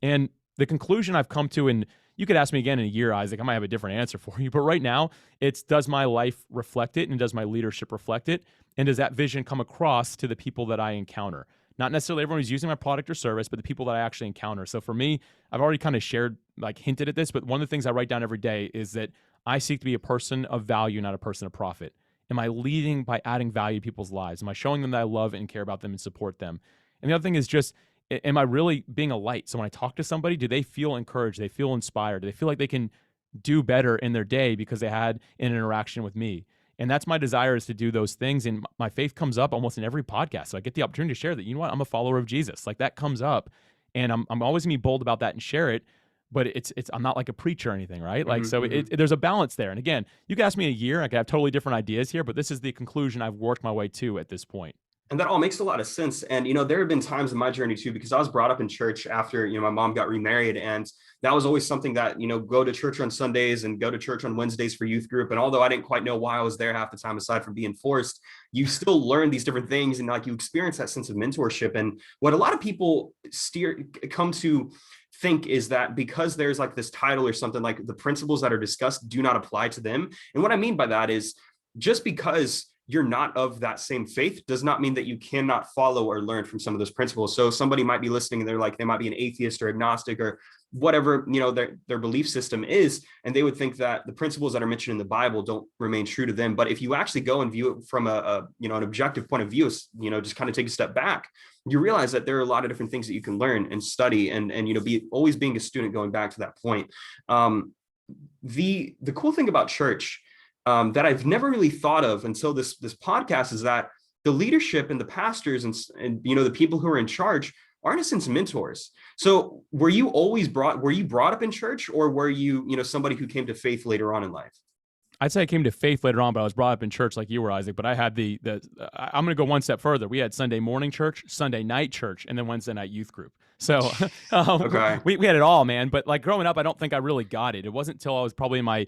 And the conclusion I've come to, and you could ask me again in a year, Isaac, I might have a different answer for you. But right now, it's does my life reflect it, and does my leadership reflect it? And does that vision come across to the people that I encounter? Not necessarily everyone who's using my product or service, but the people that I actually encounter. So for me, I've already kind of shared, like hinted at this, but one of the things I write down every day is that I seek to be a person of value, not a person of profit. Am I leading by adding value to people's lives? Am I showing them that I love and care about them and support them? And the other thing is just, am I really being a light? So when I talk to somebody, do they feel encouraged? Do they feel inspired? Do they feel like they can do better in their day because they had an interaction with me? And that's my desire, is to do those things. And my faith comes up almost in every podcast. So I get the opportunity to share that, you know what, I'm a follower of Jesus. Like, that comes up, and I'm always gonna be bold about that and share it. But I'm not like a preacher or anything, right? Like, so there's a balance there. And again, you could ask me in a year, I could have totally different ideas here, but this is the conclusion I've worked my way to at this point. And that all makes a lot of sense. And, there have been times in my journey too, because I was brought up in church after, my mom got remarried. And that was always something that, go to church on Sundays and go to church on Wednesdays for youth group. And although I didn't quite know why I was there half the time, aside from being forced, you still learn these different things, and like you experience that sense of mentorship. And what a lot of people come to think is that because there's like this title or something, like the principles that are discussed do not apply to them. And what I mean by that is, just because you're not of that same faith does not mean that you cannot follow or learn from some of those principles. So somebody might be listening and they might be an atheist or agnostic or whatever, their belief system is. And they would think that the principles that are mentioned in the Bible don't remain true to them. But if you actually go and view it from an objective point of view, just kind of take a step back, you realize that there are a lot of different things that you can learn and study and be always being a student, going back to that point. The cool thing about church, that I've never really thought of until this podcast, is that the leadership and the pastors and the people who are in charge are in a sense mentors. So were you brought up in church, or were you somebody who came to faith later on in life? I'd say I came to faith later on, but I was brought up in church like you were, Isaac. But I had I'm going to go one step further. We had Sunday morning church, Sunday night church, and then Wednesday night youth group. So Okay. we had it all, man. But like growing up, I don't think I really got it. It wasn't until I was probably in my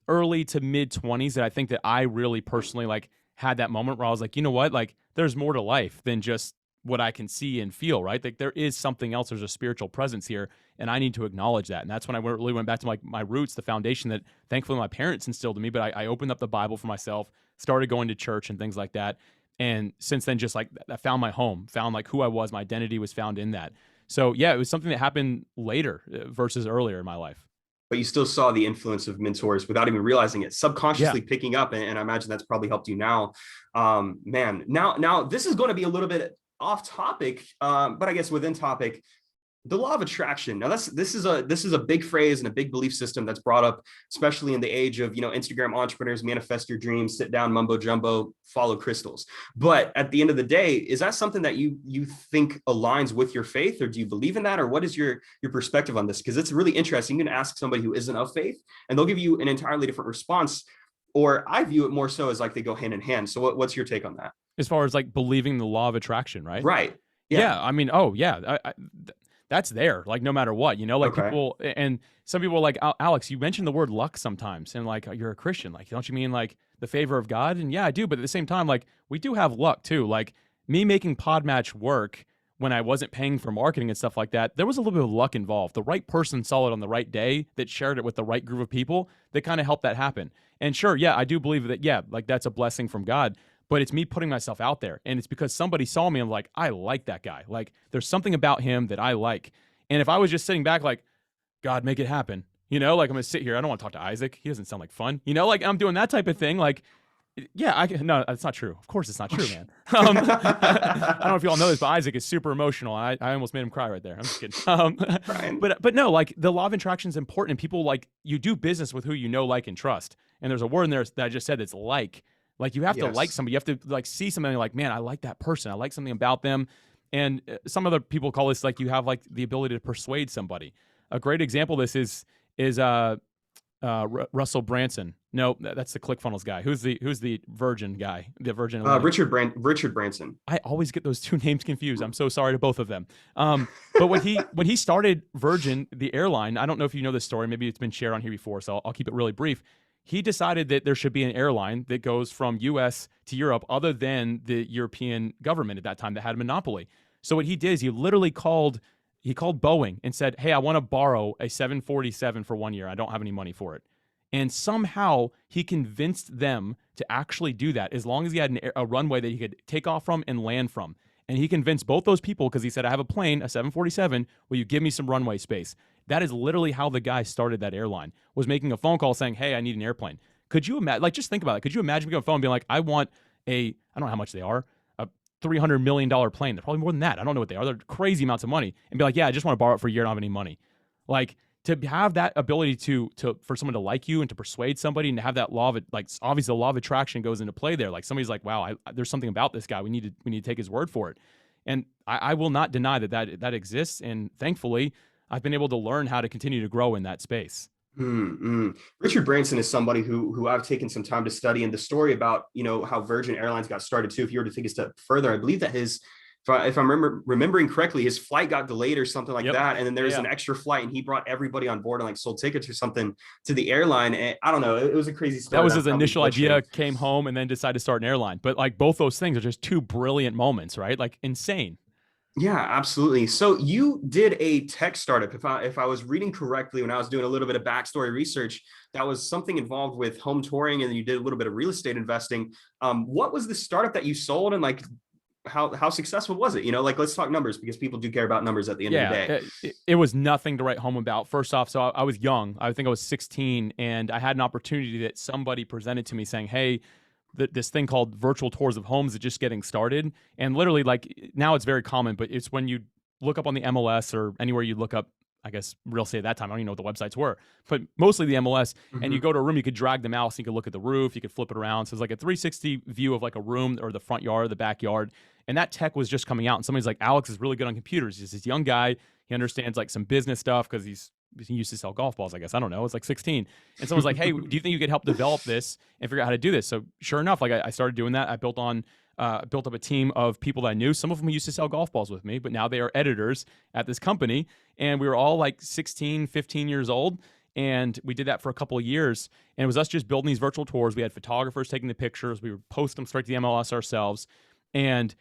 early to mid 20s that I think that I really personally like had that moment where I was like, you know what, like there's more to life than just what I can see and feel, right? Like there is something else. There's a spiritual presence here, and I need to acknowledge that. And that's when I really went back to like my roots, the foundation that thankfully my parents instilled in me. But I opened up the Bible for myself, started going to church and things like that. And since then, just like I found my home, found like who I was, my identity was found in that. So yeah, it was something that happened later versus earlier in my life. But you still saw the influence of mentors without even realizing it, subconsciously picking up. And I imagine that's probably helped you now. Man, now this is going to be a little bit off topic, but I guess within topic. The law of attraction. Now this is a big phrase and a big belief system that's brought up, especially in the age of, Instagram entrepreneurs, manifest your dreams, sit down, mumbo jumbo, follow crystals. But at the end of the day, is that something that you think aligns with your faith, or do you believe in that? Or what is your perspective on this? Because it's really interesting. You can ask somebody who isn't of faith and they'll give you an entirely different response. Or I view it more so as like they go hand in hand. So what's your take on that? As far as like believing the law of attraction, right? Right. Yeah. I mean, that's there, like no matter what, like Okay. people, and some people are like, Alex, you mentioned the word luck sometimes, and like, you're a Christian, like, don't you mean like the favor of God? And yeah, I do. But at the same time, like we do have luck too. Like me making Podmatch work when I wasn't paying for marketing and stuff like that, there was a little bit of luck involved. The right person saw it on the right day that shared it with the right group of people that kind of helped that happen. And sure, yeah, I do believe that, yeah, like that's a blessing from God. But it's me putting myself out there. And it's because somebody saw me and like, I like that guy. Like there's something about him that I like. And if I was just sitting back like, God, make it happen, like I'm going to sit here. I don't want to talk to Isaac. He doesn't sound like fun. Like I'm doing that type of thing. Like, yeah, no, that's not true. Of course it's not true, man. I don't know if you all know this, but Isaac is super emotional. I almost made him cry right there. I'm just kidding. But no, like the law of attraction is important. And people like, you do business with who you know, like, and trust. And there's a word in there that I just said that's like. Like you have to like somebody, you have to like see something and you're like, man, I like that person. I like something about them. And some other people call this like you have like the ability to persuade somebody. A great example of this is Russell Branson. No, that's the ClickFunnels guy. Who's the Virgin guy? The Virgin. Richard Branson. I always get those two names confused. I'm so sorry to both of them. But when he started Virgin, the airline, I don't know if you know this story. Maybe it's been shared on here before, so I'll keep it really brief. He decided that there should be an airline that goes from US to Europe other than the European government at that time that had a monopoly. So what he did is he literally called Boeing and said, hey, I want to borrow a 747 for 1 year. I don't have any money for it. And somehow he convinced them to actually do that as long as he had a runway that he could take off from and land from. And he convinced both those people because he said, I have a plane, a 747. Will you give me some runway space? That is literally how the guy started that airline, was making a phone call saying, hey, I need an airplane. Could you imagine, like, just think about it. Could you imagine me on a phone and being like, I want I don't know how much they are, a $300 million plane. They're probably more than that. I don't know what they are. They're crazy amounts of money. And be like, yeah, I just want to borrow it for a year. I don't have any money. Like, to have that ability to for someone to like you and to persuade somebody and to have that law of it, like obviously the law of attraction goes into play there. Like somebody's like, wow, there's something about this guy. We need to take his word for it. And I will not deny that exists. And thankfully, I've been able to learn how to continue to grow in that space. Richard Branson is somebody who I've taken some time to study, and the story about, how Virgin Airlines got started too. If you were to take a step further, I believe that if I'm remembering correctly, his flight got delayed or something like that, and then there was an extra flight, and he brought everybody on board and like sold tickets or something to the airline. And I don't know, it was a crazy story. That was his initial idea, came home and then decided to start an airline. But like both those things are just two brilliant moments, right? Like insane. Yeah, absolutely. So you did a tech startup. If I was reading correctly, when I was doing a little bit of backstory research, that was something involved with home touring, and then you did a little bit of real estate investing. What was the startup that you sold, and like how successful was it? Like, let's talk numbers, because people do care about numbers at the end of the day. It was nothing to write home about. First off, so I was young. I think I was 16, and I had an opportunity that somebody presented to me saying, hey, this thing called virtual tours of homes is just getting started. And literally, like, now it's very common, but it's when you look up on the MLS or anywhere you look up, I guess, real estate at that time. I don't even know what the websites were, but mostly the MLS. And you go to a room, you could drag the mouse, you could look at the roof, you could flip it around. So it's like a 360 view of like a room or the front yard or the backyard. And that tech was just coming out. And somebody's like, Alex is really good on computers. He's this young guy. He understands like some business stuff because he used to sell golf balls, I guess. I don't know. It's like 16. And someone's like, hey, do you think you could help develop this and figure out how to do this? So sure enough, like I started doing that. I built up a team of people that I knew. Some of them used to sell golf balls with me, but now they are editors at this company. And we were all like 16, 15 years old. And we did that for a couple of years. And it was us just building these virtual tours. We had photographers taking the pictures. We would post them straight to the MLS ourselves. And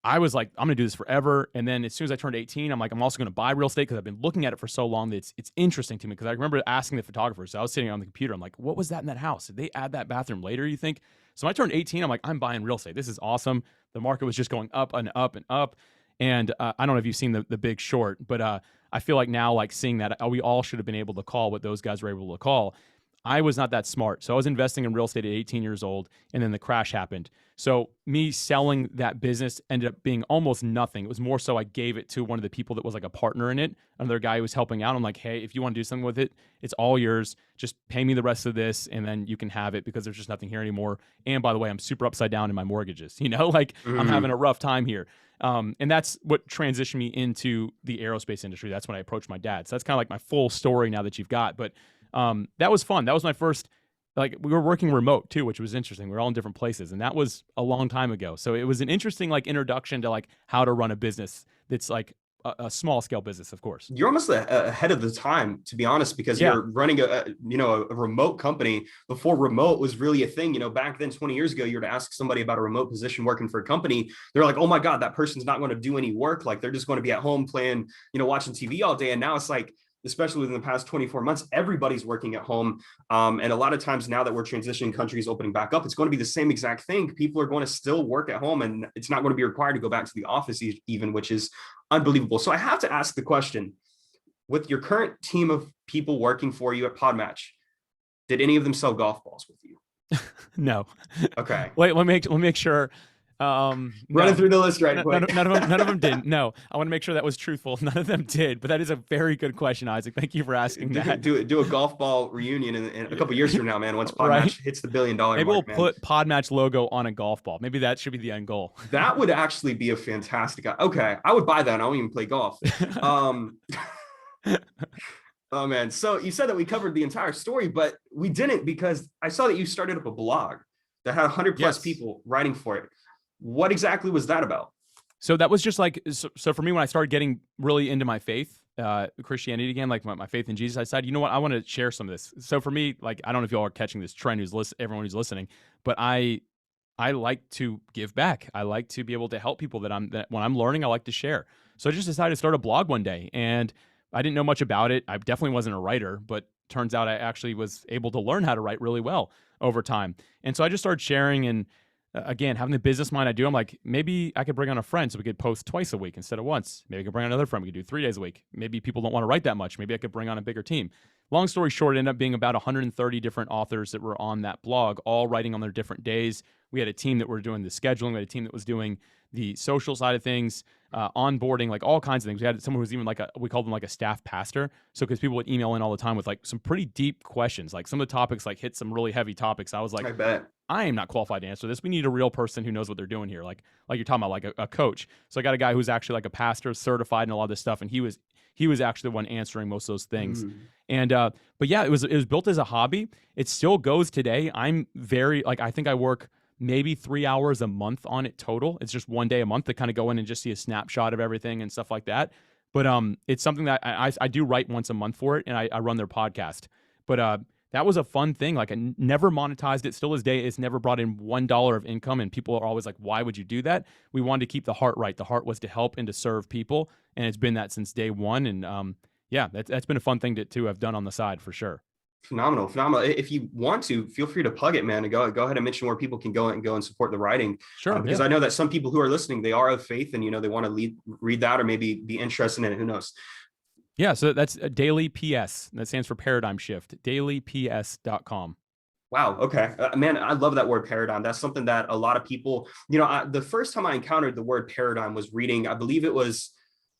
I was like, I'm going to do this forever. And then as soon as I turned 18, I'm like, I'm also going to buy real estate because I've been looking at it for so long that it's interesting to me. Because I remember asking the photographers, so I was sitting on the computer, I'm like, what was that in that house? Did they add that bathroom later, you think? So when I turned 18, I'm like, I'm buying real estate. This is awesome. The market was just going up and up and up. And I don't know if you've seen the Big Short, but I feel like now, like seeing that, we all should have been able to call what those guys were able to call. I was not that smart. So I was investing in real estate at 18 years old, and then the crash happened. So me selling that business ended up being almost nothing. It was more so I gave it to one of the people that was like a partner in it, another guy who was helping out. I'm like, hey, if you want to do something with it, it's all yours. Just pay me the rest of this, and then you can have it because there's just nothing here anymore. And by the way, I'm super upside down in my mortgages. I'm having a rough time here. And that's what transitioned me into the aerospace industry. That's when I approached my dad. So that's kind of like my full story now that you've got. But that was fun. That was my first, like, we were working remote too, which was interesting. We were all in different places, and that was a long time ago. So it was an interesting like introduction to like how to run a business that's like a small scale business, of course. You're almost ahead of the time, to be honest, because you're running a remote company before remote was really a thing. Back then, 20 years ago, you were to ask somebody about a remote position working for a company. They're like, oh my God, that person's not going to do any work. Like, they're just going to be at home playing, watching TV all day. And now it's like, especially within the past 24 months, everybody's working at home. And a lot of times now that we're transitioning countries opening back up, it's going to be the same exact thing. People are going to still work at home, and it's not going to be required to go back to the office even, which is unbelievable. So I have to ask the question, with your current team of people working for you at Podmatch, did any of them sell golf balls with you? No. Okay. Wait, let me make sure. Running through the list right quick. None of them did. No, I want to make sure that was truthful. None of them did, but that is a very good question, Isaac. Thank you for asking that. Do a golf ball reunion in a couple years from now, man. Once Podmatch hits the $1 billion mark, maybe we'll put Podmatch logo on a golf ball. Maybe that should be the end goal. That would actually be a fantastic. Okay, I would buy that. I don't even play golf. Oh man. So you said that we covered the entire story, but we didn't, because I saw that you started up a blog that had 100 plus people writing for it. What exactly was that about? So that was just like, so for me, when I started getting really into my faith, Christianity again, like my faith in Jesus, I decided, you know what, I want to share some of this. So for me, like, I don't know if y'all are catching this trend, everyone who's listening, but I like to give back. I like to be able to help people that when I'm learning, I like to share. So I just decided to start a blog one day, and I didn't know much about it. I definitely wasn't a writer, but turns out I actually was able to learn how to write really well over time. And so I just started sharing, and again, having the business mind I do, I'm like, maybe I could bring on a friend so we could post twice a week instead of once. Maybe I could bring on another friend. We could do 3 days a week. Maybe people don't want to write that much. Maybe I could bring on a bigger team. Long story short, it ended up being about 130 different authors that were on that blog, all writing on their different days. We had a team that were doing the scheduling. We had a team that was doing the social side of things, onboarding, like all kinds of things. We had someone who was even like we called them like a staff pastor. So because people would email in all the time with like some pretty deep questions, like some of the topics like hit some really heavy topics. I was like, I bet. I am not qualified to answer this. We need a real person who knows what they're doing here. Like you're talking about, like a coach. So I got a guy who's actually like a pastor, certified in a lot of this stuff, and he was actually the one answering most of those things. Mm. And but yeah, it was built as a hobby. It still goes today. I'm very like, I think I work maybe 3 hours a month on it total. It's just one day a month to kind of go in and just see a snapshot of everything and stuff like that. But it's something that I do write once a month for it, and I run their podcast. But that was a fun thing. Like, I never monetized it. Still this day, it's never brought in $1 of income. And people are always like, why would you do that? We wanted to keep the heart right. The heart was to help and to serve people. And it's been that since day one. And yeah, that's been a fun thing to have done on the side for sure. Phenomenal, phenomenal. If you want to, feel free to plug it, man, and go ahead and mention where people can go and support the writing. Sure. Because yeah. I know that some people who are listening, they are of faith, and they want to read that or maybe be interested in it. Who knows? Yeah, so that's Daily PS. That stands for Paradigm Shift. dailyps.com. Wow. Okay. Man, I love that word paradigm. That's something that a lot of people, the first time I encountered the word paradigm was reading, I believe it was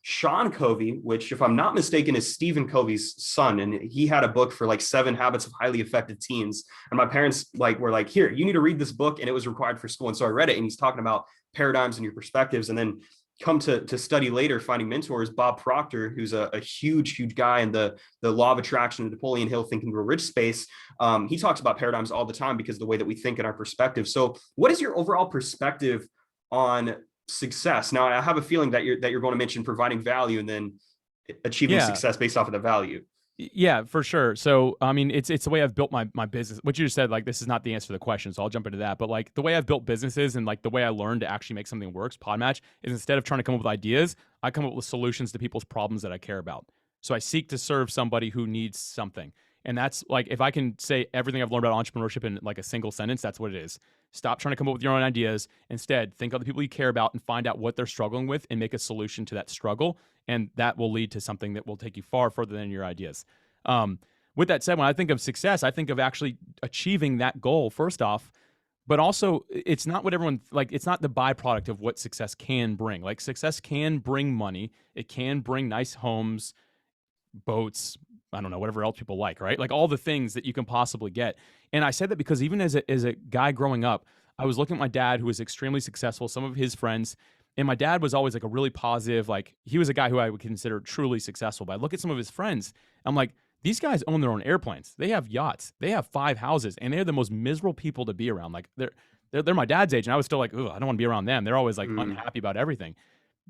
Sean Covey, which, if I'm not mistaken, is Stephen Covey's son. And he had a book for like 7 Habits of Highly Effective Teens. And my parents were like, here, you need to read this book. And it was required for school. And so I read it, and he's talking about paradigms and your perspectives. And then come to study later, finding mentors, Bob Proctor, who's a huge guy in the law of attraction, Napoleon Hill, Think and Grow Rich space. He talks about paradigms all the time because of the way that we think and our perspective. So what is your overall perspective on success? Now, I have a feeling that you're going to mention providing value and then achieving success based off of the value. Yeah, for sure. So, I mean, it's the way I've built my business. What you just said, like, this is not the answer to the question, so I'll jump into that. But like, the way I've built businesses and like the way I learned to actually make something work, Podmatch, is instead of trying to come up with ideas, I come up with solutions to people's problems that I care about. So I seek to serve somebody who needs something. And that's like, if I can say everything I've learned about entrepreneurship in like a single sentence, that's what it is. Stop trying to come up with your own ideas. Instead, think of the people you care about and find out what they're struggling with and make a solution to that struggle. And that will lead to something that will take you far further than your ideas. With that said, when I think of success, I think of actually achieving that goal first off, but also it's not what everyone, like, it's not the byproduct of what success can bring. Like, success can bring money. It can bring nice homes, boats, I don't know, whatever else people like, right? Like all the things that you can possibly get. And I said that because even as a guy growing up, I was looking at my dad, who was extremely successful, some of his friends, and my dad was always like a really positive, like he was a guy who I would consider truly successful. But I look at some of his friends, I'm like, these guys own their own airplanes. They have yachts. They have 5 houses, and they're the most miserable people to be around. Like they're my dad's age, and I was still like, oh, I don't want to be around them. They're always like unhappy about everything.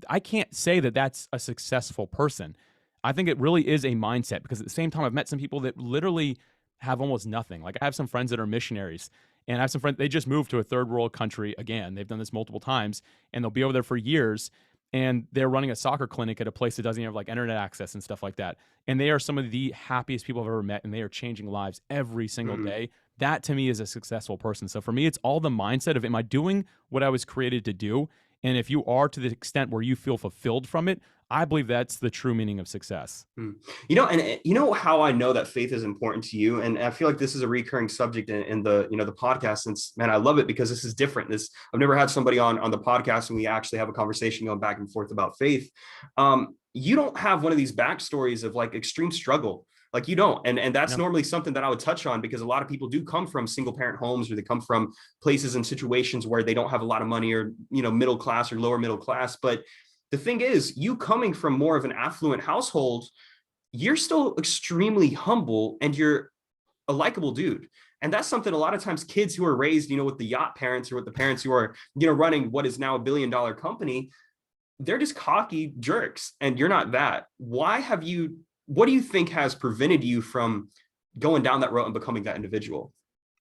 I can't say that that's a successful person. I think it really is a mindset, because at the same time, I've met some people that literally have almost nothing. Like, I have some friends that are missionaries, and I have some friends, they just moved to a third world country again. They've done this multiple times, and they'll be over there for years. And they're running a soccer clinic at a place that doesn't even have like internet access and stuff like that. And they are some of the happiest people I've ever met, and they are changing lives every single day. That to me is a successful person. So for me, it's all the mindset of, am I doing what I was created to do? And if you are, to the extent where you feel fulfilled from it, I believe that's the true meaning of success. And how I know that faith is important to you, and I feel like this is a recurring subject in the the podcast. Since, man, I love it because this is different. I've never had somebody on the podcast and we actually have a conversation going back and forth about faith. You don't have one of these backstories of like extreme struggle. Like, you don't. And that's normally something that I would touch on, because a lot of people do come from single parent homes, or they come from places and situations where they don't have a lot of money, or, middle class or lower middle class. But the thing is, you coming from more of an affluent household, you're still extremely humble, and you're a likable dude. And that's something a lot of times kids who are raised, with the yacht parents, or with the parents who are, running what is now $1 billion company, they're just cocky jerks. And you're not that. What do you think has prevented you from going down that road and becoming that individual?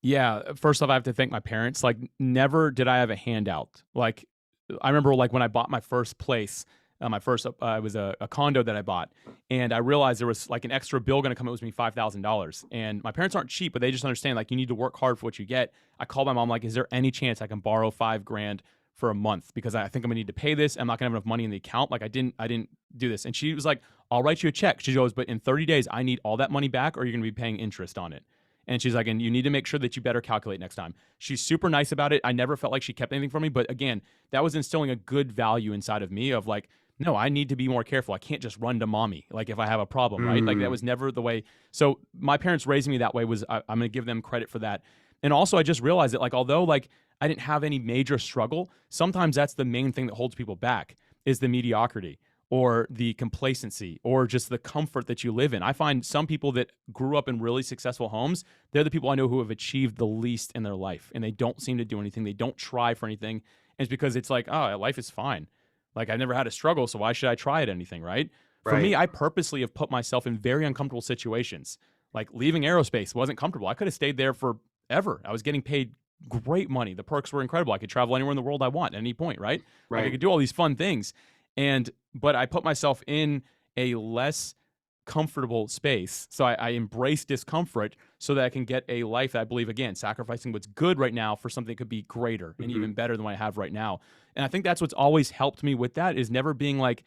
Yeah. First off, I have to thank my parents. Like, never did I have a handout. Like, I remember like when I bought my first place, it was a condo that I bought, and I realized there was like an extra bill going to come. It was me $5,000, and my parents aren't cheap, but they just understand, like, you need to work hard for what you get. I called my mom, like, is there any chance I can borrow $5,000 for a month, because I think I'm gonna need to pay this. I'm not gonna have enough money in the account. Like, I didn't do this. And she was like, I'll write you a check. She goes, but in 30 days, I need all that money back, or you're gonna be paying interest on it. And she's like, and you need to make sure that you better calculate next time. She's super nice about it. I never felt like she kept anything from me. But again, that was instilling a good value inside of me of like, no, I need to be more careful. I can't just run to mommy like if I have a problem, right? Like that Mm, was never the way. So my parents raising me that way was I'm going to give them credit for that. And also I just realized that like although like I didn't have any major struggle, sometimes that's the main thing that holds people back is the mediocrity or the complacency or just the comfort that you live in. I find some people that grew up in really successful homes, they're the people I know who have achieved the least in their life and they don't seem to do anything. They don't try for anything. And it's because it's like, oh, life is fine. Like I've never had a struggle, so why should I try at anything, right? For me, right. I purposely have put myself in very uncomfortable situations. Like leaving aerospace wasn't comfortable. I could have stayed there forever. I was getting paid great money. The perks were incredible. I could travel anywhere in the world I want at any point, right? Like I Right. could do all these fun things. But I put myself in a less comfortable space. So I embrace discomfort so that I can get a life that I believe, again, sacrificing what's good right now for something that could be greater and Hmm. even better than what I have right now. And I think that's what's always helped me with that is never being like,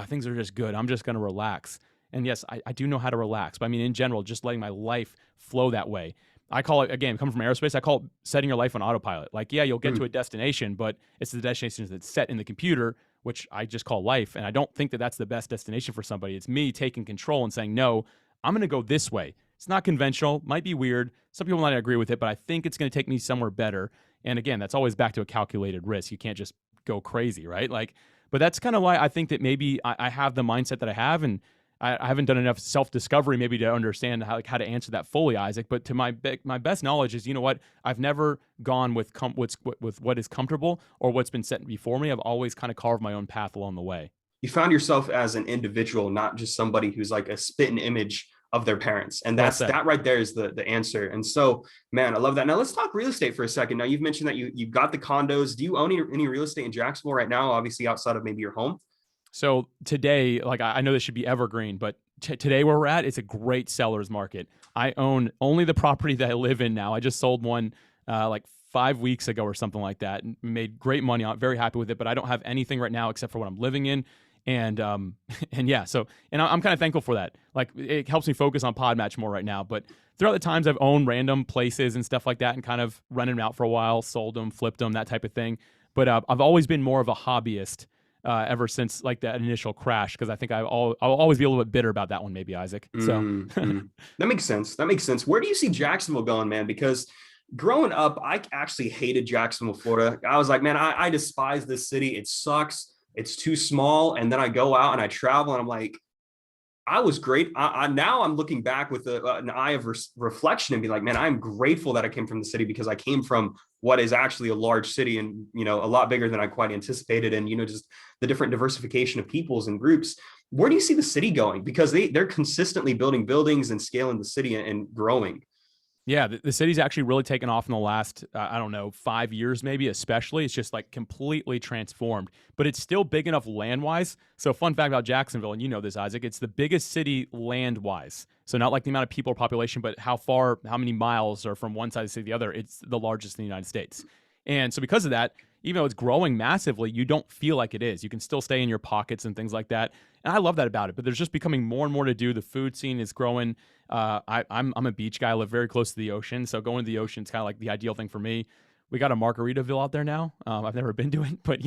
things are just good. I'm just going to relax. And yes, I do know how to relax. But I mean, in general, just letting my life flow that way. I call it, again, coming from aerospace, I call it setting your life on autopilot. Like, yeah, you'll get to a destination, but it's the destination that's set in the computer, which I just call life. And I don't think that that's the best destination for somebody. It's me taking control and saying, no, I'm going to go this way. It's not conventional, might be weird. Some people might not agree with it, but I think it's going to take me somewhere better. And again, that's always back to a calculated risk. You can't just go crazy, right? Like, but that's kind of why I think that maybe I have the mindset that I have. And I haven't done enough self-discovery maybe to understand how to answer that fully, Isaac. But to my best knowledge is, you know what? I've never gone with with what is comfortable or what's been set before me. I've always kind of carved my own path along the way. You found yourself as an individual, not just somebody who's like a spitting image of their parents. And Well that's said. that right there is the answer. And so, man, I love that. Now let's talk real estate for a second. Now you've mentioned that you got the condos. Do you own any real estate in Jacksonville right now? Obviously outside of maybe your home. So today, like I know this should be evergreen, but today where we're at, it's a great seller's market. I own only the property that I live in now. I just sold one like 5 weeks ago or something like that, and made great money on it. Very happy with it, but I don't have anything right now except for what I'm living in. And and yeah, so and I'm kind of thankful for that. Like it helps me focus on Podmatch more right now. But throughout the times I've owned random places and stuff like that, and kind of rented them out for a while, sold them, flipped them, that type of thing. But I've always been more of a hobbyist ever since like that initial crash because I think I'll always be a little bit bitter about that one, maybe Isaac. So Mm. That makes sense. That makes sense. Where do you see Jacksonville going, man? Because growing up, I actually hated Jacksonville, Florida. I was like, man, I despise this city. It sucks. It's too small. And then I go out and I travel and I'm like, I was great. Now I'm looking back with an eye of reflection and be like, man, I'm grateful that I came from the city because I came from what is actually a large city and, a lot bigger than I quite anticipated. And, just the different diversification of peoples and groups. Where do you see the city going? Because they're consistently building buildings and scaling the city and growing. yeah, the city's actually really taken off in the last, I don't know, 5 years maybe, especially. It's just like completely transformed, but it's still big enough land wise. So, fun fact about Jacksonville, and you know this, Isaac, it's the biggest city land wise. So, not like the amount of people or population, but how many miles are from one side of the city to the other. It's the largest in the United States. And so, because of that, even though it's growing massively, you don't feel like it is. You can still stay in your pockets and things like that. And I love that about it. But there's just becoming more and more to do. The food scene is growing. I'm a beach guy. I live very close to the ocean, so going to the ocean is kind of like the ideal thing for me. We got a Margaritaville out there now. I've never been to it, but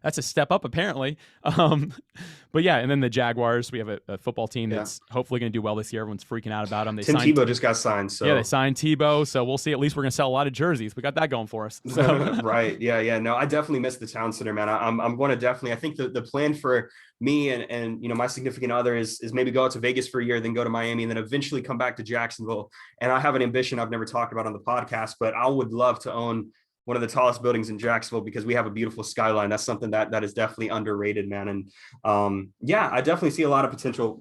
that's a step up apparently. Um, but yeah, and then the Jaguars. We have a football team Yeah. that's hopefully going to do well this year. Everyone's freaking out about them. They Tim signed. Tebow just got signed. Yeah, they So signed Tebow, so we'll see. At least we're going to sell a lot of jerseys. We got that going for us. So right. Yeah. Yeah. No, I definitely miss the town center, man. I'm going to definitely, I think the plan for me and my significant other is maybe go out to Vegas for a year, then go to Miami, and then eventually come back to Jacksonville. And I have an ambition I've never talked about on the podcast, but I would love to own one of the tallest buildings in Jacksonville because we have a beautiful skyline. That's something that is definitely underrated, man. And yeah, I definitely see a lot of potential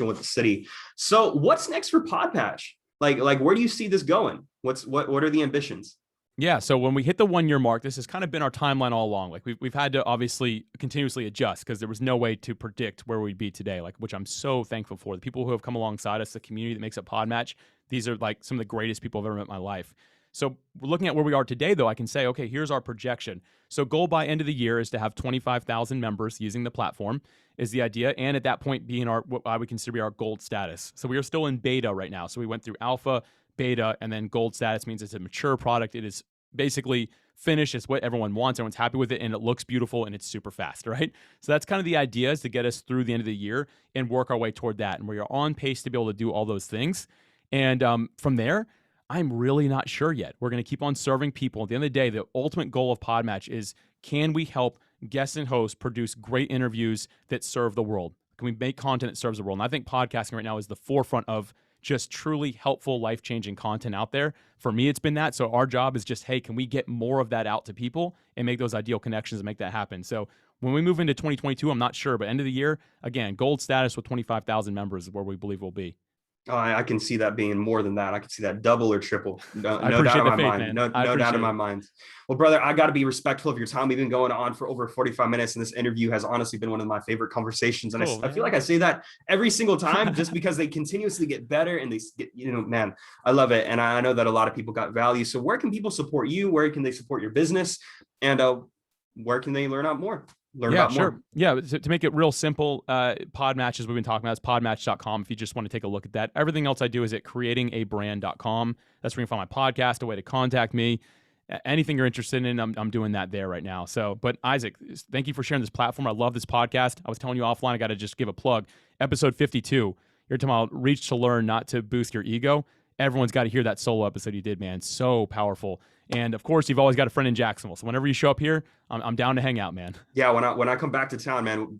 with the city. So what's next for Podmatch? Like where do you see this going? What are the ambitions? yeah, so when we hit the 1 year mark, this has kind of been our timeline all along. Like we've had to obviously continuously adjust because there was no way to predict where we'd be today. Like which I'm so thankful for. The people who have come alongside us, the community that makes up Podmatch. These are like some of the greatest people I've ever met in my life. So looking at where we are today, though, I can say, okay, here's our projection. So goal by end of the year is to have 25,000 members using the platform is the idea. And at that point being what I would consider our gold status. So we are still in beta right now. So we went through alpha, beta, and then gold status means it's a mature product. It is basically finished. It's what everyone wants. Everyone's happy with it, and it looks beautiful, and it's super fast, right? So that's kind of the idea, is to get us through the end of the year and work our way toward that. And we are on pace to be able to do all those things. And from there, I'm really not sure yet. We're going to keep on serving people. At the end of the day, the ultimate goal of Podmatch is, can we help guests and hosts produce great interviews that serve the world? Can we make content that serves the world? And I think podcasting right now is the forefront of just truly helpful, life-changing content out there. For me, it's been that. So our job is just, hey, can we get more of that out to people and make those ideal connections and make that happen? So when we move into 2022, I'm not sure, but end of the year, again, gold status with 25,000 members is where we believe we'll be. Oh, I can see that being more than that. I can see that double or triple. I No doubt appreciate in the my faith, mind. man. No doubt in my mind. Well, brother, I got to be respectful of your time. We've been going on for over 45 minutes, and this interview has honestly been one of my favorite conversations. And Cool, I feel like I say that every single time, just because they continuously get better, and they get, man, I love it. And I know that a lot of people got value. So where can people support you? Where can they support your business? And where can they learn about more? Yeah, to make it real simple, Podmatch, as we've been talking about, is podmatch.com if you just want to take a look at that. Everything else I do is at creatingabrand.com. That's where you can find my podcast, a way to contact me. Anything you're interested in, I'm doing that there right now. So, but Isaac, thank you for sharing this platform. I love this podcast. I was telling you offline, I got to just give a plug. Episode 52, you're talking about reach to learn, not to boost your ego. Everyone's got to hear that solo episode you did, man. So powerful. And of course, you've always got a friend in Jacksonville. So whenever you show up here, I'm down to hang out, man. Yeah, when I come back to town, man,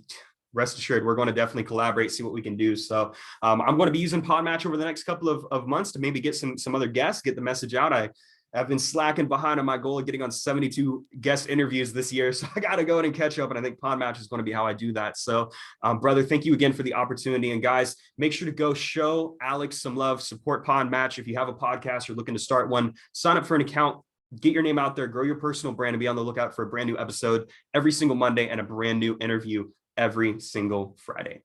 rest assured, we're going to definitely collaborate, see what we can do. So I'm going to be using Podmatch over the next couple of months to maybe get some other guests, get the message out. I've been slacking behind on my goal of getting on 72 guest interviews this year. So I got to go in and catch up. And I think Podmatch is going to be how I do that. So brother, thank you again for the opportunity. And guys, make sure to go show Alex some love, support Podmatch. If you have a podcast, you're looking to start one, sign up for an account, get your name out there, grow your personal brand, and be on the lookout for a brand new episode every single Monday and a brand new interview every single Friday.